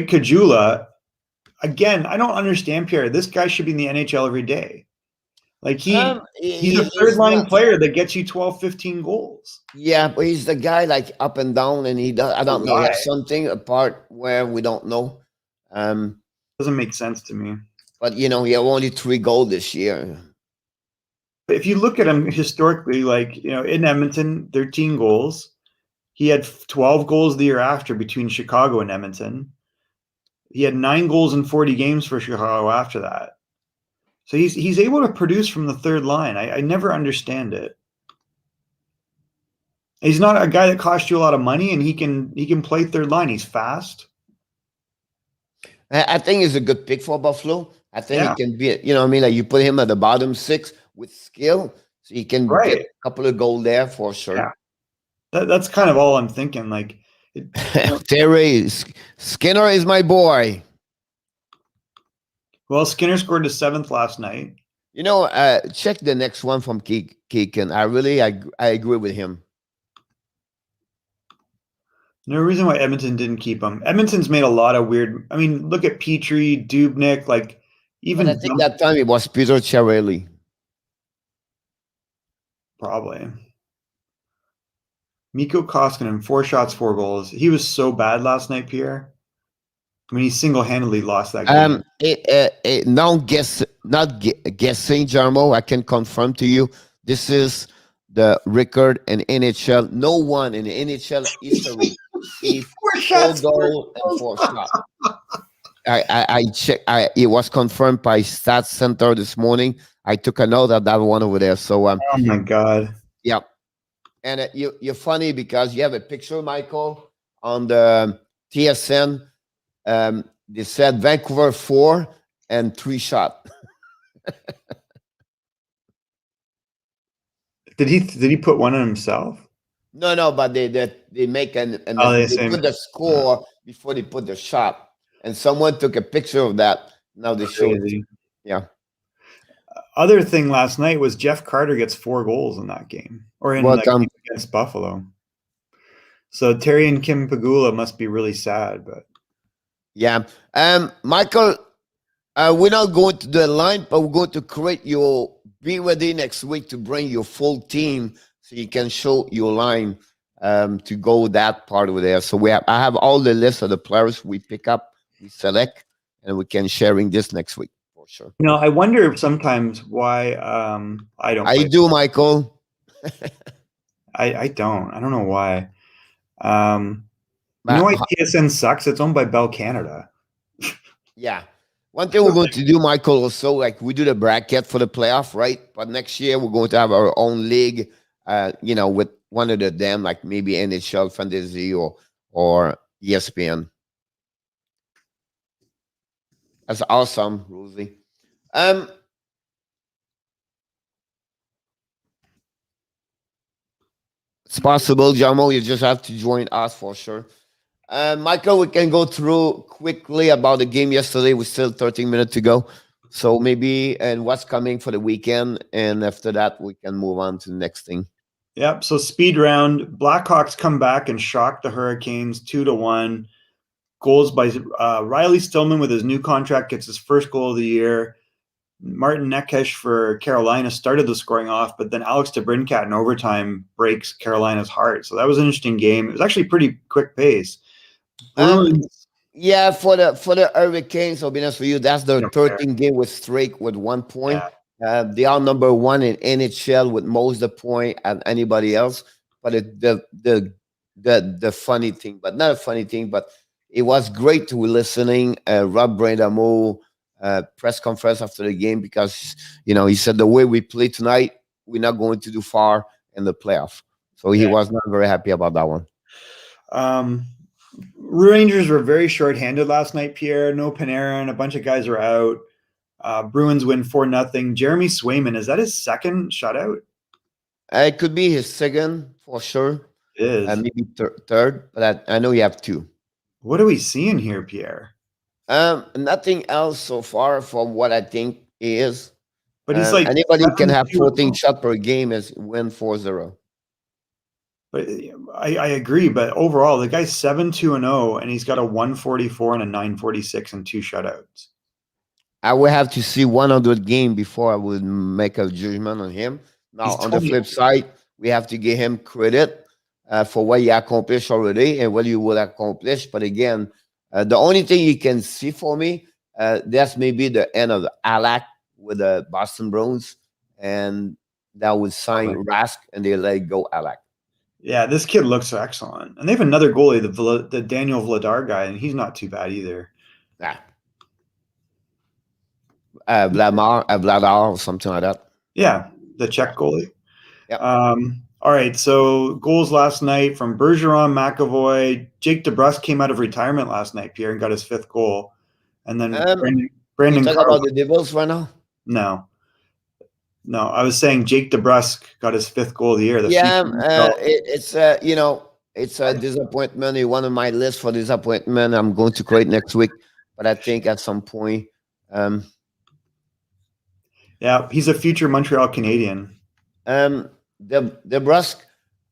Kajula, again, I don't understand, Pierre. This guy should be in the NHL every day. Like he's a third-line player that gets you 12, 15 goals.
Yeah, but he's the guy like up and down, and I don't know, he has something apart where we don't know.
Doesn't make sense to me.
But, he had only 3 goals this year.
But if you look at him historically, like, in Edmonton, 13 goals. He had 12 goals the year after between Chicago and Edmonton. He had 9 goals in 40 games for Chicago after that. So he's able to produce from the third line. I never understand it. He's not a guy that costs you a lot of money, and he can play third line. He's fast.
I think he's a good pick for Buffalo. I think he can be, like you put him at the bottom 6 with skill, so he can get a couple of goals there for sure.
Yeah. That's kind of all I'm thinking. Like,
Terry Skinner is my boy.
Well, Skinner scored his 7th last night.
Check the next one from Keegan. I agree with him.
No reason why Edmonton didn't keep him. Edmonton's made a lot of weird. I mean, look at Petrie, Dubnyk, like even.
But I think that time it was Peter Chiarelli.
Probably. Mikko Koskinen, 4 shots, 4 goals. He was so bad last night, Pierre. I mean, he single-handedly lost that game.
Not guessing, Jarmo. I can confirm to you, this is the record in NHL. No one in the NHL history is 4 goals and 4 shots. I checked. It was confirmed by Stats Center this morning. I took a note of that one over there. So,
oh my God.
Yeah, and you're funny because you have a picture, Michael, on the TSN. They said Vancouver 4 and 3 shot.
Did he put one on himself?
No, but they make they put the score before they put the shot, and someone took a picture of that. Now they show it. Yeah.
Other thing last night was Jeff Carter gets 4 goals in that game, or in game against Buffalo. So Terry and Kim Pegula must be really sad, but
yeah. Michael, we're not going to the line, but we're going to create your be ready next week to bring your full team so you can show your line to go that part over there. So I have all the list of the players we pick up, we select, and we can sharing this next week for sure.
I wonder sometimes why I don't.
I do, Michael.
I don't. I don't know why. You know why TSN sucks? It's owned by Bell Canada.
Yeah. One thing we're going to do, Michael, also, like we do the bracket for the playoff, right? But next year we're going to have our own league, with one of them, like maybe NHL, Fantasy, or ESPN. That's awesome, Rosie. It's possible, Jamo. You just have to join us for sure. Michael, we can go through quickly about the game yesterday. We still 13 minutes to go. So maybe, and what's coming for the weekend. And after that, we can move on to the next thing.
Yep. So speed round. Blackhawks come back and shock the Hurricanes 2-1. Goals by Riley Stillman with his new contract gets his first goal of the year. Martin Neckesh for Carolina started the scoring off, but then Alex DeBrincat in overtime breaks Carolina's heart. So that was an interesting game. It was actually pretty quick pace.
Yeah, for the Hurricanes, I'll be honest with you, that's their 13th game with streak with 1 point. Yeah. They are number one in NHL with most of the point and anybody else. But the funny thing, but not a funny thing, but it was great to be listening. Rob Brind'Amour press conference after the game because he said the way we play tonight, we're not going to do far in the playoff. So he was not very happy about that one.
Rangers were very short-handed last night, Pierre. No Panarin. A bunch of guys are out. Bruins win 4-0. Jeremy Swayman, is that his second shutout?
It could be his second for sure.
It is.
Maybe third, but I know you have two.
What are we seeing here, Pierre?
Nothing else so far from what I think is.
But he's
anybody can have 14 shots per game is win 4-0.
But I agree. But overall, the guy's 7-2-0, and he's got a 144 and a 946 and 2 shutouts.
I will have to see 100 game before I would make a judgment on him. Now, on the flip side, we have to give him credit for what he accomplished already and what he will accomplish. But again, the only thing you can see for me, that's maybe the end of the Alak with the Boston Bruins, and that would sign Rask, and they let go Alak.
Yeah, this kid looks excellent. And they have another goalie, the Daniel Vladar guy, and he's not too bad either.
Yeah. Vladar or something like that.
Yeah, the Czech goalie.
Yep.
All right, so goals last night from Bergeron, McAvoy. Jake DeBrusk came out of retirement last night, Pierre, and got his 5th goal. And then Brandon
you talking about the Devils right now?
No, I was saying Jake DeBrusk got his 5th goal of the year.
It's a disappointment. It's one of my lists for disappointment. I'm going to create next week, but I think at some point,
yeah, he's a future Montreal Canadian.
DeBrusk,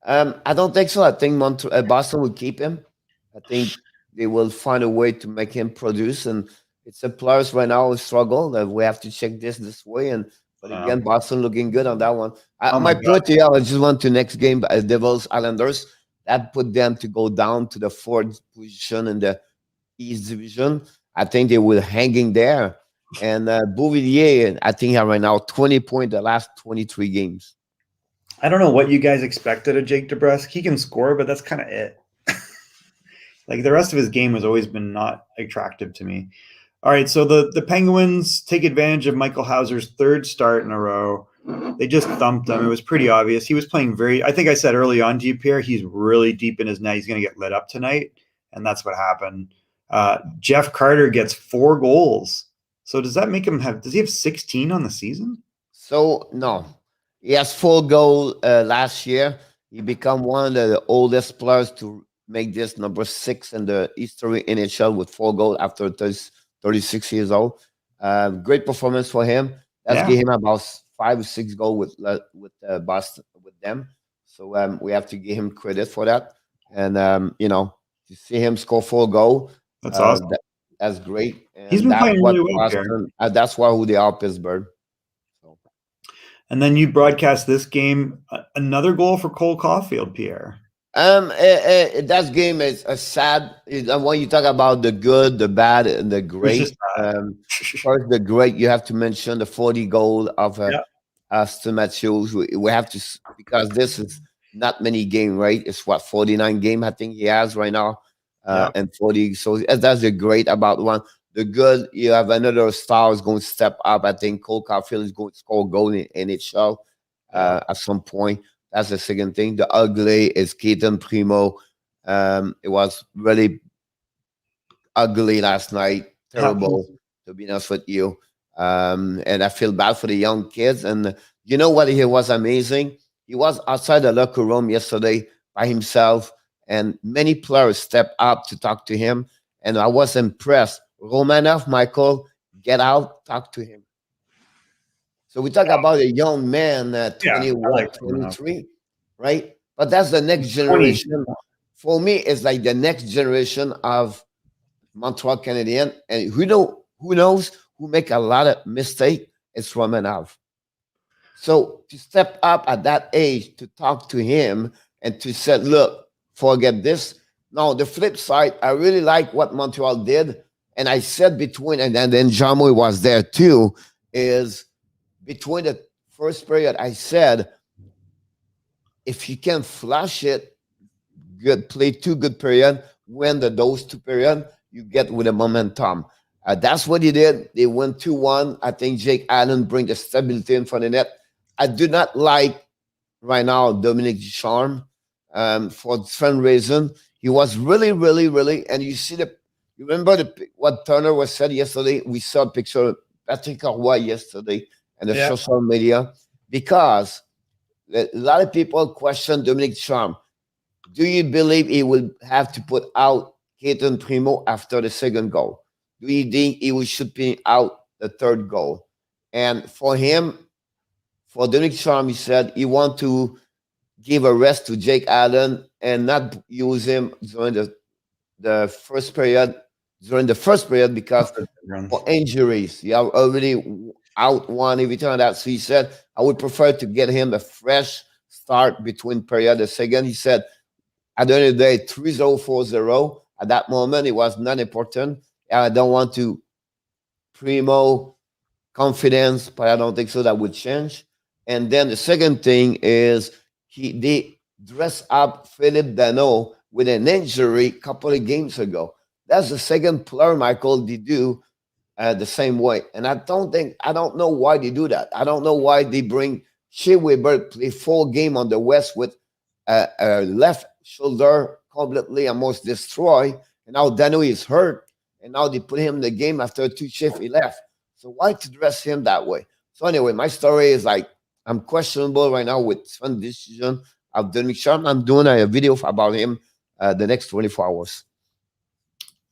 I don't think so. I think Boston will keep him. I think they will find a way to make him produce, and it's a players right now who struggle. We have to check this way, but again, Boston looking good on that one. My play I just went to next game, Devils Islanders. That put them to go down to the 4th position in the East Division. I think they were hanging there. And Bouvillier, I think, have right now 20 points the last 23 games.
I don't know what you guys expected of Jake DeBrusk. He can score, but that's kind of it. Like the rest of his game has always been not attractive to me. All right, so the Penguins take advantage of Michael Hauser's 3rd start in a row. They just thumped him. It was pretty obvious. He was playing I think I said early on to you, Pierre, he's really deep in his net. He's going to get lit up tonight, and that's what happened. Jeff Carter gets 4 goals. So does that make him does he have 16 on the season?
So, no. He has 4 goals last year. He become one of the oldest players to make this number 6 in the history NHL with 4 goals after 36 years old. Great performance for him. Let's give him about 5 or 6 goals with Boston with them. So we have to give him credit for that. And to see him score 4 goals,
that's awesome.
That's great. And
he's been playing really well.
That's why who they are, Pittsburgh. So.
And then you broadcast this game, another goal for Cole Caulfield, Pierre.
That game is a sad. When you talk about the good, the bad, and the great, first the great, you have to mention the 40 goal of Auston Matthews. We have to, because this is not many game, right? It's what 49 game I think he has right now, and 40. So that's the great about one. The good, you have another star is going to step up. I think Cole Caulfield is going to score a goal in NHL at some point. That's the second thing. The ugly is Keaton Primo. It was really ugly last night. Terrible, to be honest with you. And I feel bad for the young kids. And you know what? He was amazing. He was outside the locker room yesterday by himself, and many players stepped up to talk to him. And I was impressed. Romanov, Michael, get out, talk to him. So we talk about a young man, 21, 23, right? But that's the next generation. For me, it's like the next generation of Montreal Canadiens. And who knows who make a lot of mistake? It's Romanov. So to step up at that age, to talk to him and to say, look, forget this. Now, the flip side, I really like what Montreal did. And I said between, and then Jamo was there too, is between the first period, I said, if you can flush it, play 2 good period, win those 2 period, you get with the momentum. That's what he did. They went 2-1. I think Jake Allen bring the stability in front of the net. I do not like right now Dominic Ducharme for different reason. He was really, really, really, and you remember what Turner was said yesterday? We saw a picture of Patrick Roy yesterday and the social media, because a lot of people question Dominic Ducharme. Do you believe he will have to put out Keaton Primo after the second goal? Do you think he should be out the third goal? And for him, for Dominic Ducharme, he said he want to give a rest to Jake Allen and not use him during the first period, because for injuries. You have already out one every time that. So he said, I would prefer to get him a fresh start between period. The second, he said, at the end of the day, 3-0, 4-0. At that moment, it was not important. I don't want to Primo confidence, but I don't think so that would change. And then the second thing is they dressed up Philip Danault with an injury a couple of games ago. That's the second player, Michael, they do the same way. And I don't know why they do that. I don't know why they bring Shea Weber play 4 game on the West with a left shoulder completely almost destroyed. And now Danault is hurt. And now they put him in the game after 2 shifts he left. So why to dress him that way? So anyway, my story is like, I'm questionable right now with some decision of Dominic Ducharme. I'm doing a video about him the next 24 hours.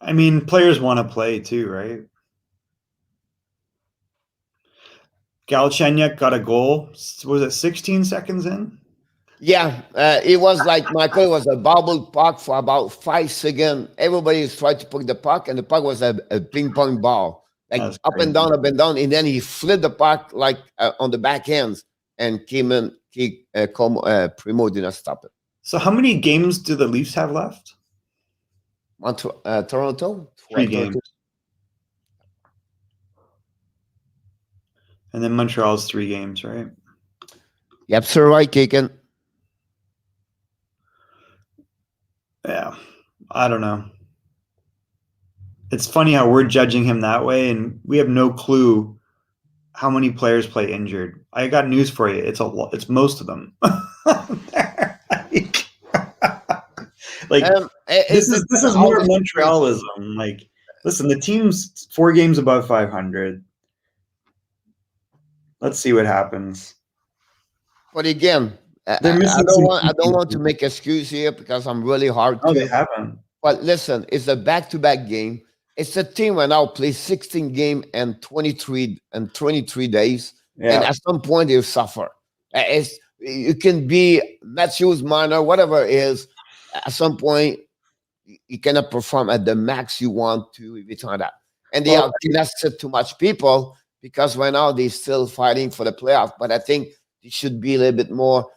I mean, players want to play too, right? Galchenyuk got a goal. Was it 16 seconds in?
Yeah, it was like, Michael, it was a bobble puck for about 5 seconds. Everybody was trying to pick the puck, and the puck was a ping pong ball, like up and down, and then he flipped the puck like on the backhands and came in. Primo did not stop it.
So how many games do the Leafs have left?
Toronto?
3 games. And then Montreal's 3 games, right?
Yep, sir, right, Kaken.
Yeah, I don't know. It's funny how we're judging him that way, and we have no clue how many players play injured. I got news for you. It's it's most of them. This is more Montrealism. Like, listen, the team's 4 games above 500. Let's see what happens.
But again, I don't want to make excuse here because I'm really hard.
Oh, they haven't.
But listen, it's a back-to-back game. It's a team right now plays 16 game and 23 days, and at some point they'll suffer. It can be Matthews, Marner, whatever it is. At some point, you cannot perform at the max you want to if it's not that. And they cannot sit too much people because right now they're still fighting for the playoff. But I think they should be a little bit more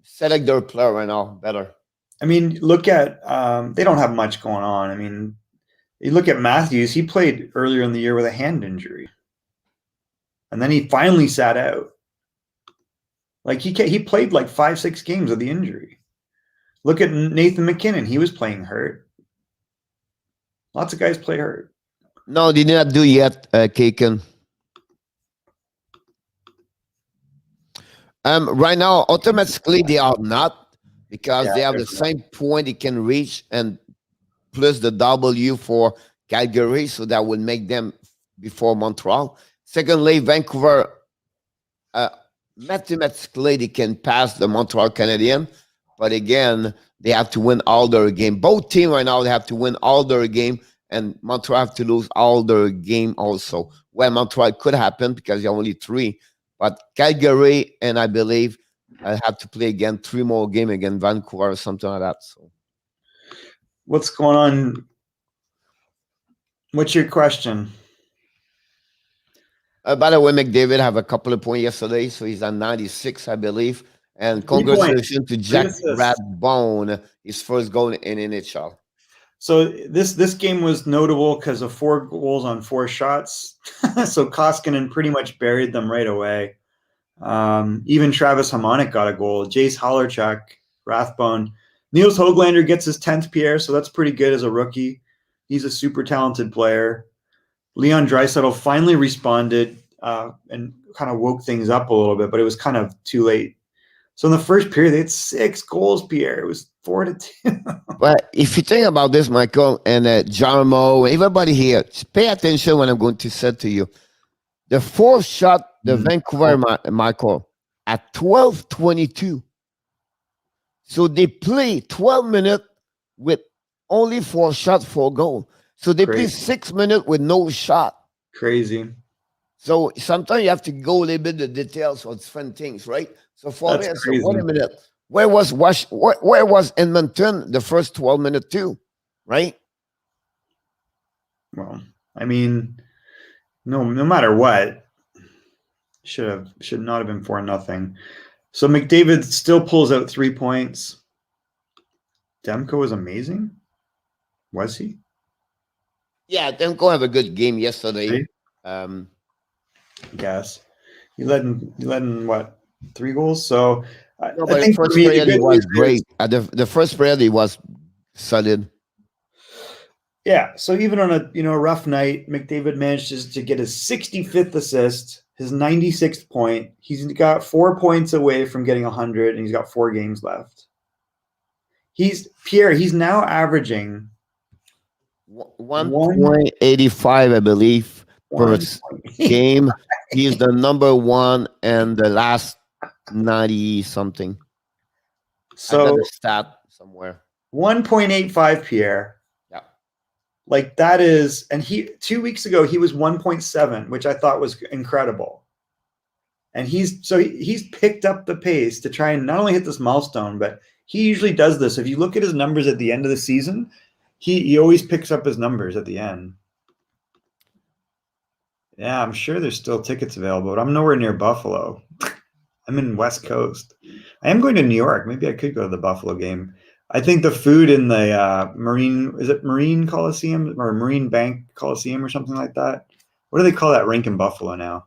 select their player right now better.
I mean, look at they don't have much going on. I mean, you look at Matthews. He played earlier in the year with a hand injury, and then he finally sat out. Like he played like 5-6 games of the injury. Look at Nathan McKinnon. He was playing hurt. Lots of guys play hurt.
No, they did not do yet, Kaken. Right now, automatically they are not, because they have the same point they can reach, and plus the W for Calgary, so that would make them before Montreal. Secondly, Vancouver, mathematically they can pass the Montreal Canadiens, but again, they have to win all their game. Both teams right now, they have to win all their game, and Montreal have to lose all their game also. Well, Montreal could happen because they're only 3, but Calgary and I believe I have to play again 3 more games against Vancouver or something like that. So,
what's going on? What's your question?
By the way, McDavid have a couple of points yesterday, so he's at 96, I believe. And congratulations to Jack Rathbone, his first goal in NHL. So
this game was notable because of 4 goals on 4 shots. So Koskinen pretty much buried them right away. Even Travis Hamonic got a goal. Jace Hallerchuk, Rathbone. Niels Höglander gets his 10th Pierre, so that's pretty good as a rookie. He's a super talented player. Leon Draisaitl finally responded and kind of woke things up a little bit, but it was kind of too late. So in the first period, they had 6 goals, Pierre. It was 4-2.
But if you think about this, Michael, and Jarmo, everybody here, pay attention when I'm going to say to you. The 4th shot, the Vancouver, Michael, at 12:22. So they play 12 minutes with only 4 shots, 4 goals. So they play 6 minutes with no shot.
Crazy.
So sometimes you have to go a little bit the details on different things, right? So for me, so wait a minute. Where was Edmonton the first 12 minutes too, right?
Well, I mean, no matter what, should not have been 4-0. So McDavid still pulls out 3 points. Demko was amazing. Was he?
Yeah, Demko have a good game yesterday.
I guess he led in what, 3 goals? So
no, but I think first period he was great. The first period he was solid.
Yeah. So even on a rough night, McDavid manages to get his 65th assist, his 96th point. He's got 4 points away from getting 100, and he's got 4 games left. He's now averaging
1.85, I believe, per game. He's the number 1 and the last 90 something.
So
I got a stat somewhere.
1.85, Pierre.
Yeah.
Like that is, and 2 weeks ago he was 1.7, which I thought was incredible. And he's picked up the pace to try and not only hit this milestone, but he usually does this. If you look at his numbers at the end of the season, he always picks up his numbers at the end. Yeah, I'm sure there's still tickets available, but I'm nowhere near Buffalo. I'm in West Coast. I am going to New York. Maybe I could go to the Buffalo game. I think the food in the Marine Coliseum or Marine Bank Coliseum or something like that? What do they call that rink in Buffalo now?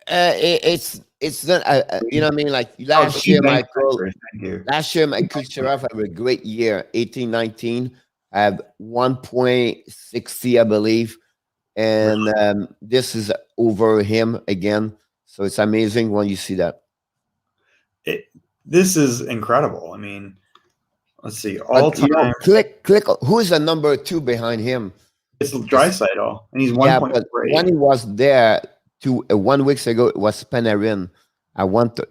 It's not you know what I mean, like last year, Michael. Last year, Michael Sheriff had a great year, 18-19. I have 1.60, I believe, and this is over him again. So it's amazing when you see that.
This is incredible. I mean, let's see, all time.
Click. Who is the number 2 behind him?
It's Draisaitl, and he's 1.3.
But when he was there 1 week ago, it was Panarin.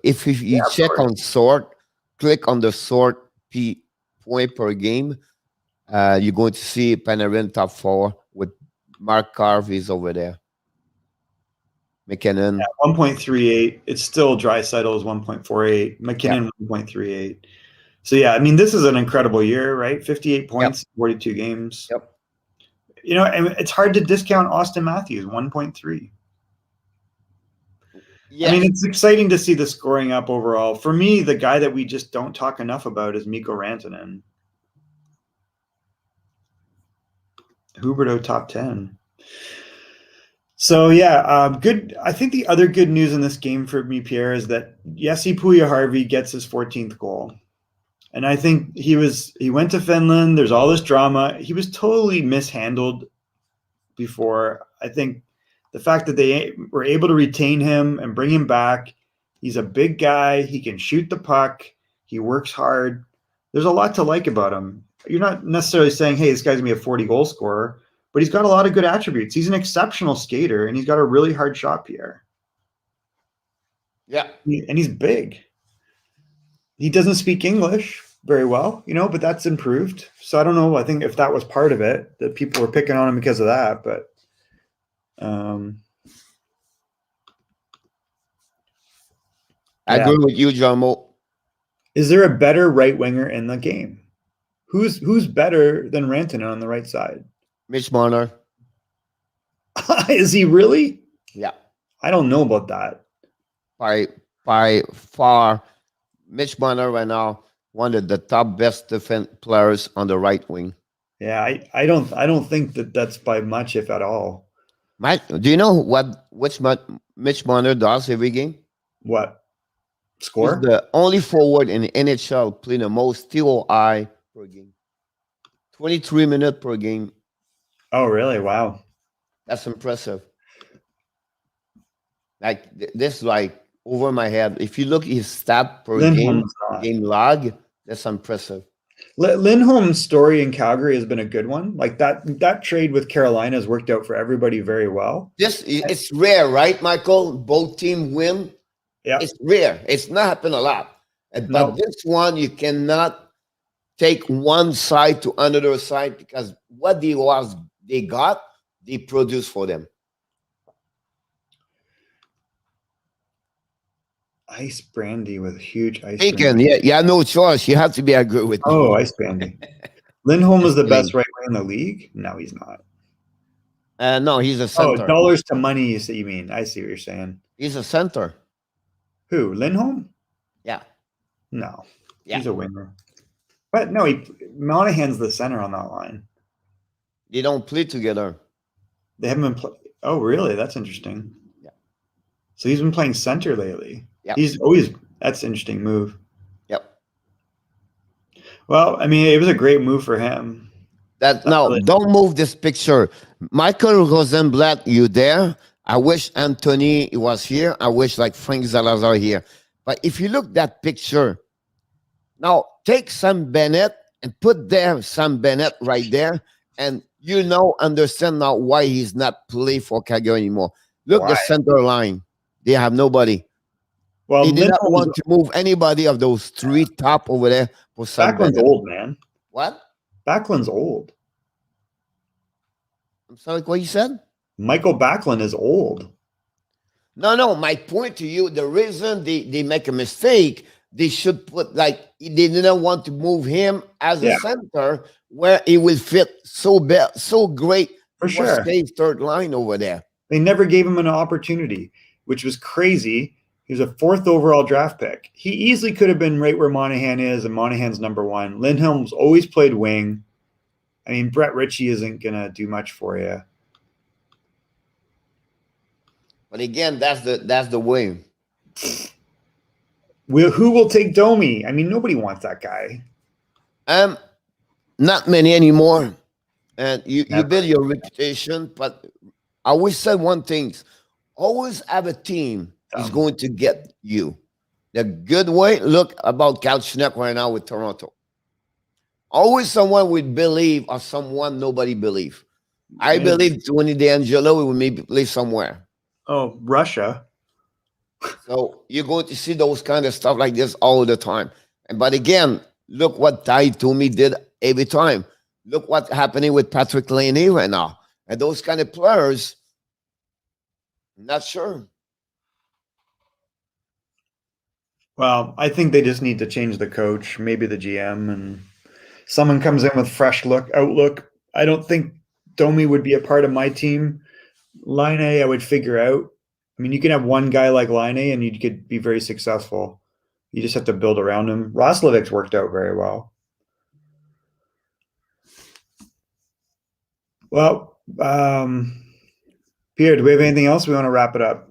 If you check on sort, click on the sort point per game. You're going to see Panarin top 4 with Mark Carve is over there. McKinnon.
Yeah, 1.38. It's still Draisaitl is 1.48. McKinnon 1.38. So yeah, I mean, this is an incredible year, right? 58 points, 42 games.
Yep.
You know, and it's hard to discount Auston Matthews, 1.3. I mean,
Yes.
it's exciting to see the scoring up overall. For me, the guy that we just don't talk enough about is Mikko Rantanen. Huberto top 10. So yeah, good. I think the other good news in this game for me, Pierre, is that Jesse Puljujärvi gets his 14th goal, and I think he went to Finland. There's all this drama. He was totally mishandled before. I think the fact that they were able to retain him and bring him back. He's a big guy. He can shoot the puck. He works hard. There's a lot to like about him. You're not necessarily saying, hey, this guy's going to be a 40-goal scorer, but he's got a lot of good attributes. He's an exceptional skater, and he's got a really hard shot, Pierre.
Yeah.
And he's big. He doesn't speak English very well, but that's improved. So I don't know. I think if that was part of it, that people were picking on him because of that, but
I agree with you, Jomo.
Is there a better right winger in the game? Who's better than Rantanen on the right side?
Mitch Marner.
Is he really?
Yeah.
I don't know about that.
By far, Mitch Marner right now, one of the top best defense players on the right wing.
Yeah, I don't think that's by much, if at all.
Mike, do you know which Mitch Marner does every game?
What? Score?
He's the only forward in the NHL playing the most TOI per game. 23 minutes per game.
Oh, really? Wow.
That's impressive. Like this, like over my head. If you look at his stat per game log, that's impressive.
Lindholm's story in Calgary has been a good one. Like that trade with Carolina has worked out for everybody very well.
It's rare, right, Michael? Both teams win.
Yeah,
it's rare. It's not happened a lot. But this one, you cannot take one side to another side because what they got, they produce for them.
Ice brandy with huge ice.
Bacon, yeah, no choice. You have to be agree with me.
Oh, ice brandy. Lindholm is the best right wing in the league. No, he's not.
No, he's a center.
Oh, dollars to money. You mean? I see what you're saying.
He's a center.
Who? Lindholm?
Yeah.
No.
Yeah.
He's a winger. But no, Monahan's the center on that line.
They don't play together.
They haven't been playing. Oh, really? That's interesting.
Yeah.
So he's been playing center lately.
Yeah.
That's an interesting move.
Yep.
Well, I mean, it was a great move for him.
Don't move this picture. Michael Rosenblatt, you there? I wish Anthony was here. I wish like Frank Zalazar here. But if you look that picture, now take Sam Bennett and put there Sam Bennett right there, and understand now why he's not play for Calgary anymore. Look, the center line. They have nobody.
Well,
he did not want to move anybody of those three top over there for Sam
Backlund's
Bennett.
old, man.
What?
Backlund's old.
I'm sorry, what you said?
Michael Backlund is old.
No. My point to you, the reason they make a mistake, they should put they didn't want to move him as a center where he will fit so great
for sure.
Third line over there.
They never gave him an opportunity, which was crazy. He was a 4th overall draft pick. He easily could have been right where Monahan is, and Monahan's number 1. Lindholm's always played wing. I mean, Brett Ritchie isn't going to do much for you.
But again, that's the way.
Who will take Domi? I mean, nobody wants that guy.
Not many anymore. And you build your reputation, but I always said one thing. Always have a team is going to get you. The good way, look about Galchenyuk right now with Toronto. Always someone would believe or someone nobody believe. I believe Tony DeAngelo will maybe play somewhere.
Oh, Russia.
So you're going to see those kind of stuff like this all the time. But again, look what Ty Toomey did every time. Look what's happening with Patrick Laine right now. And those kind of players, not sure.
Well, I think they just need to change the coach, maybe the GM, and someone comes in with fresh outlook. I don't think Domi would be a part of my team. Laine, I would figure out. I mean, you can have one guy like Line and you could be very successful. You just have to build around him. Roslovic's worked out very well. Well, Pierre, do we have anything else? We want to wrap it up.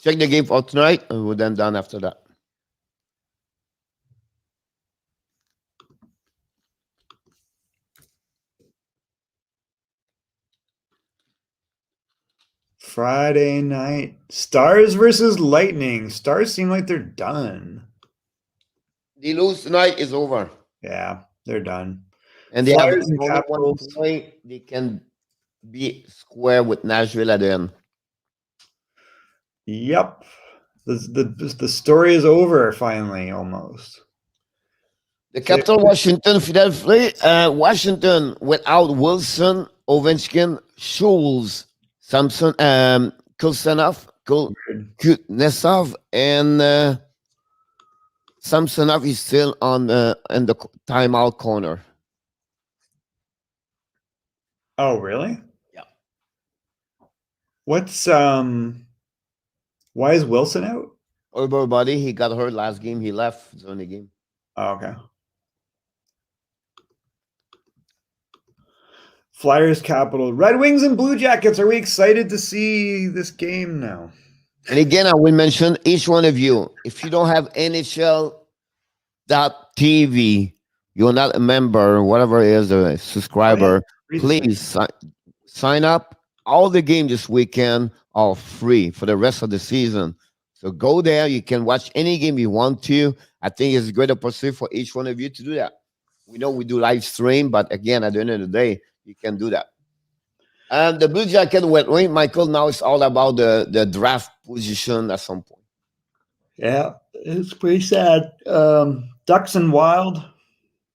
Check the game for tonight, and we're then done after that.
Friday night. Stars versus Lightning. Stars seem like they're done.
They lose tonight, is over.
Yeah, they're done.
And they have only 1 point. They can be square with Nashville at the end.
Yep. The story is over finally, almost.
The Capital Washington, Philadelphia, Washington without Wilson, Ovechkin, Schultz, Samson, Kulsanov, Kuznetsov, and Samsonov is still on in the timeout corner.
Oh, really?
Yeah.
What's why is Wilson out?
Everybody, he got hurt last game. He left the only game.
Oh, okay. Flyers, Capital, Red Wings, and Blue Jackets. Are we excited to see this game now?
And again, I will mention each one of you. If you don't have NHL.tv, you're not a member, whatever it is, a subscriber, please sign up. All the games this weekend are free for the rest of the season. So go there. You can watch any game you want to. I think it's a great opportunity for each one of you to do that. We know we do live stream, but again, at the end of the day, you can do that. The Blue Jacket went wing, Michael. Now it's all about the draft position at some point.
Yeah, it's pretty sad. Ducks and Wild.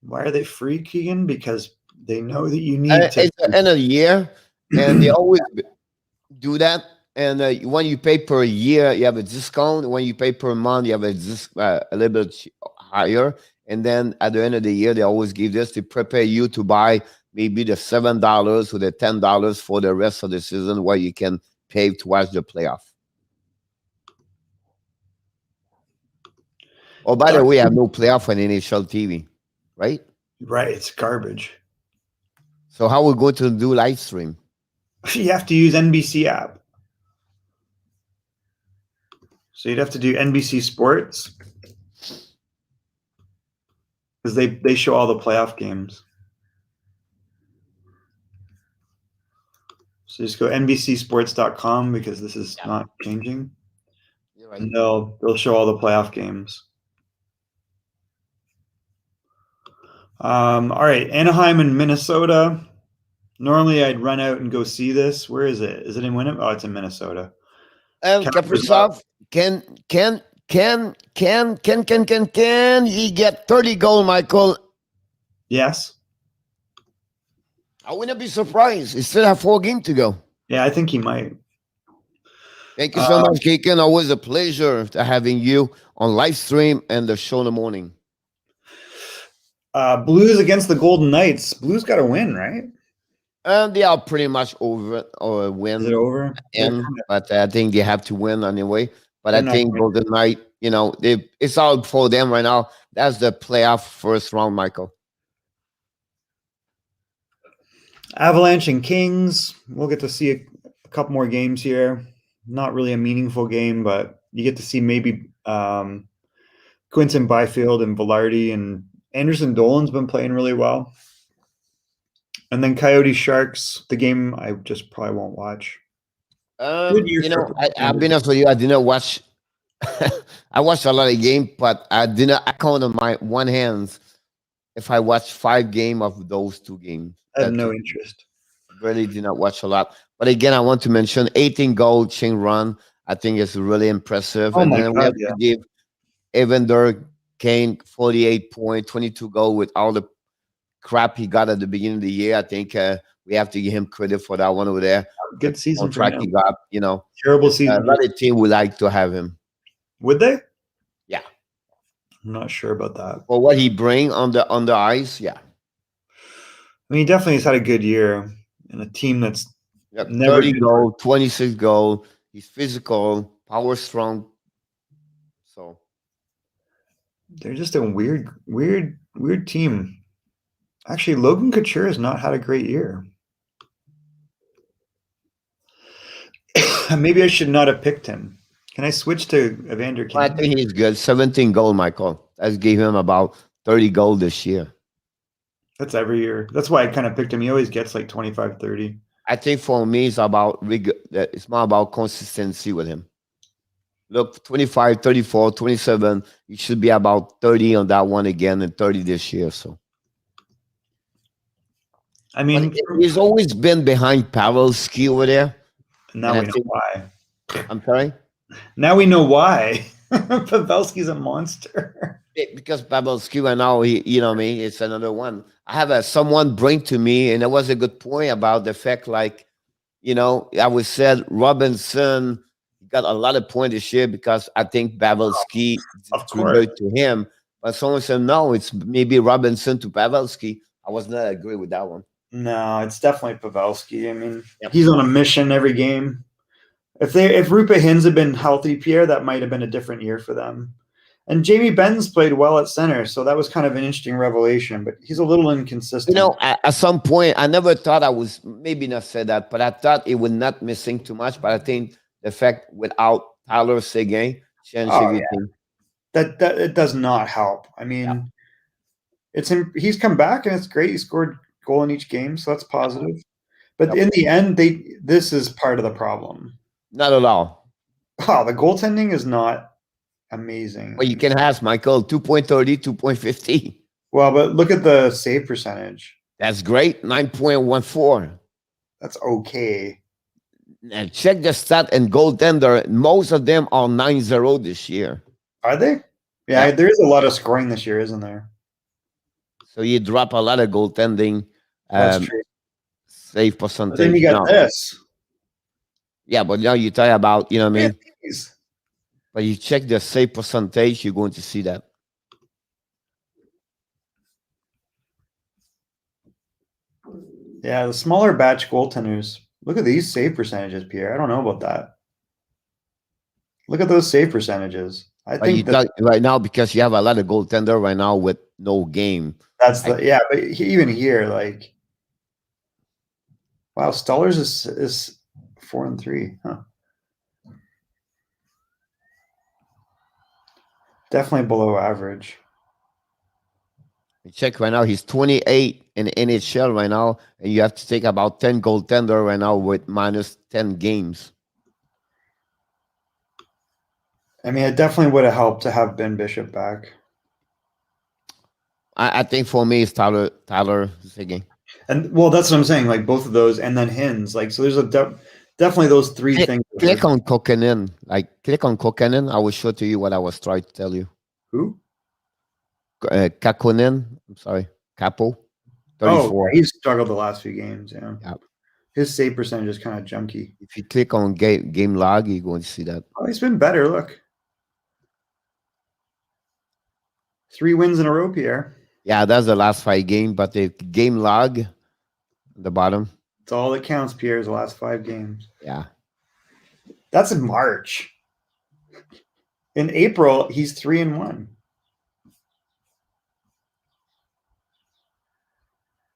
Why are they free, Keegan? Because they know that you need to.
It's the end of the year, and they always do that. And when you pay per year, you have a discount. When you pay per month, you have a little bit higher. And then at the end of the year, they always give this to prepare you to buy maybe the $7 or the $10 for the rest of the season, where you can pay to watch the playoff. Oh, by the way, I have no playoff on NHL TV, right?
Right, it's garbage.
So how are we going to do live stream?
You have to use NBC app. So you'd have to do NBC Sports because they show all the playoff games. So just go NBCsports.com because this is not changing.
You're right.
And they'll show all the playoff games. All right, Anaheim and Minnesota. Normally I'd run out and go see this. Where is it? Is it in Winnipeg? Oh, it's in Minnesota.
Kaprizov, can he get 30 goals, Michael?
Yes.
I wouldn't be surprised. He still have 4 games to go.
Yeah, I think he might.
Thank you so much, Keegan. Always a pleasure to having you on live stream and the show in the morning.
Blues against the Golden Knights. Blues got to win, right?
They are pretty much over or win.
Is it over?
But I think they have to win anyway. But I think Golden Knight, it's all for them right now. That's the playoff first round, Michael.
Avalanche and Kings. We'll get to see a couple more games here. Not really a meaningful game, but you get to see maybe Quinton Byfield and Velarde, and Anderson Dolan's been playing really well. And then Coyote Sharks, the game I just probably won't watch.
I've been honest with you. I did not watch. I watched a lot of games, but I count on my one hands if I watched 5 games of those 2 games.
I have no interest.
Really did not watch a lot. But again, I want to mention 18-goal chain run. I think it's really impressive.
Oh,
and
my
then
God,
we have to give Evander Kane 48 points, 22 goals with all the crap he got at the beginning of the year. I think we have to give him credit for that one over there.
Good season for him.
He got,
Terrible season.
A lot of team would like to have him.
Would they?
Yeah.
I'm not sure about that.
For what he bring on the ice, yeah.
I mean, he definitely has had a good year in a team that's
Yep,
Never
30
been
goal, 26 goal. He's physical, power strong. So
They're just a weird team. Actually, Logan Couture has not had a great year. Maybe I should not have picked him. Can I switch to Evander
I
Kane?
think he's good. 17 goal, Michael. That gave him about 30 goal this year.
That's every year. That's why I kind of picked him. He always gets like 25, 30.
I think for me, it's more about consistency with him. Look, 25, 34, 27. He should be about 30 on that one again and 30 this year. So,
I mean,
he's always been behind Pavelski over there.
now we know why.
I'm sorry?
Now we know why. Pavelski's a monster.
Because Pavelski right now, you know what I mean? It's another one. I have someone bring to me, and it was a good point about the fact, like, you know, I was said Robinson got a lot of points this year because I think Pavelski distributed to him. But someone said, no, it's maybe Robinson to Pavelski. I was not agree with that one.
No, it's definitely Pavelski. I mean, he's on a mission every game. If Rupa Hins had been healthy, Pierre, that might have been a different year for them. And Jamie Benz played well at center, so that was kind of an interesting revelation, but he's a little inconsistent.
You know, at some point, I never thought I was, maybe not say that, but I thought it would not missing too much. But I think the fact without Tyler Seguin changed everything.
That it does not help. I mean, he's come back and it's great. He scored a goal in each game, so that's positive. But in the end, this is part of the problem.
Not at all.
Oh, the goaltending is not amazing.
Well, you can ask Michael 2.30, 2.50.
Well, but look at the save percentage.
That's great. 9.14.
That's okay.
And check the stat and goaltender. Most of them are 9-0 this year.
Are they? Yeah, there is a lot of scoring this year, isn't there?
So you drop a lot of goaltending.
That's true.
Save percentage.
But then you got this.
Yeah, but now you talk about, you know what I mean?
Yeah,
but you check the save percentage, you're going to see that.
Yeah, the smaller batch goaltenders. Look at these save percentages, Pierre. I don't know about that. Look at those save percentages. I think that
right now, because you have a lot of goaltender right now with no game.
That's but even here, like, wow, Stollers is 4-3, huh? Definitely below average.
Check right now, he's 28 in NHL right now, and you have to take about 10 goaltender right now with minus 10 games.
I mean, it definitely would have helped to have Ben Bishop back.
I think for me, it's Tyler Seguin.
And well, that's what I'm saying. Like both of those, and then Hins. Like so, there's definitely those three things.
Click on Koskinen. Click on Koskinen. I will show to you what I was trying to tell you.
Who?
Kakkonen. I'm sorry, Capo. 34.
Oh, he's struggled the last few games. Yeah.
Yep.
His save percentage is kind of junky.
If you click on game log, you're going to see that.
Oh, he's been better. Look, 3 wins in a row, Pierre.
Yeah, that's the last 5 games, but the game log at the bottom.
It's all that counts, Pierre, is the last 5 games.
Yeah.
That's in March. In April, he's 3-1.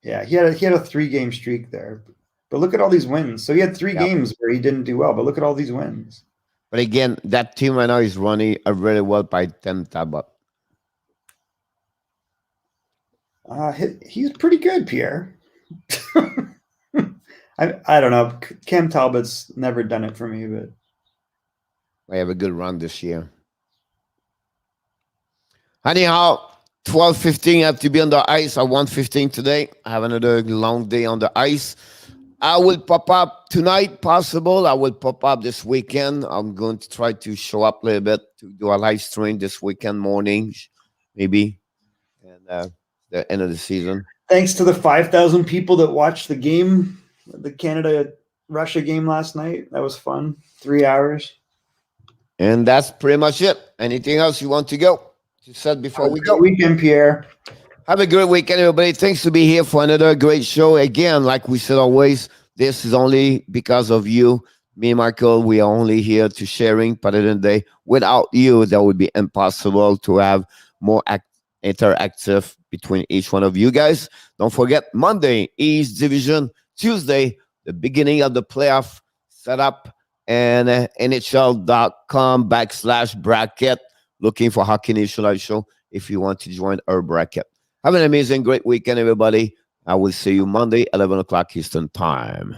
Yeah, he had a 3-game streak there. But look at all these wins. So he had 3 games where he didn't do well, but look at all these wins.
But again, that team right now is running really well by 10 tab up.
He's pretty good, Pierre. I don't know. Cam Talbot's never done it for me, but
I have a good run this year. Anyhow, 12:15 I have to be on the ice at 1:15 today. I have another long day on the ice. I will pop up tonight, possible. I will pop up this weekend. I'm going to try to show up a little bit to do a live stream this weekend morning, maybe, and the end of the season.
Thanks to the 5,000 people that watched the game, the Canada-Russia game last night. That was fun. 3 hours.
And that's pretty much it. Anything else you want to go? You said before we go.
Weekend, Pierre.
Have a great weekend, everybody. Thanks to be here for another great show. Again, like we said always, This is only because of you. Me and Michael, we are only here to sharing part of the day. Without you, that would be impossible to have more interactive between each one of you guys. Don't forget, Monday, East Division. Tuesday, the beginning of the playoff setup, and NHL.com/bracket. Looking for Hockey Nation Live Show if you want to join our bracket. Have an amazing, great weekend, everybody. I will see you Monday, 11 o'clock Eastern Time.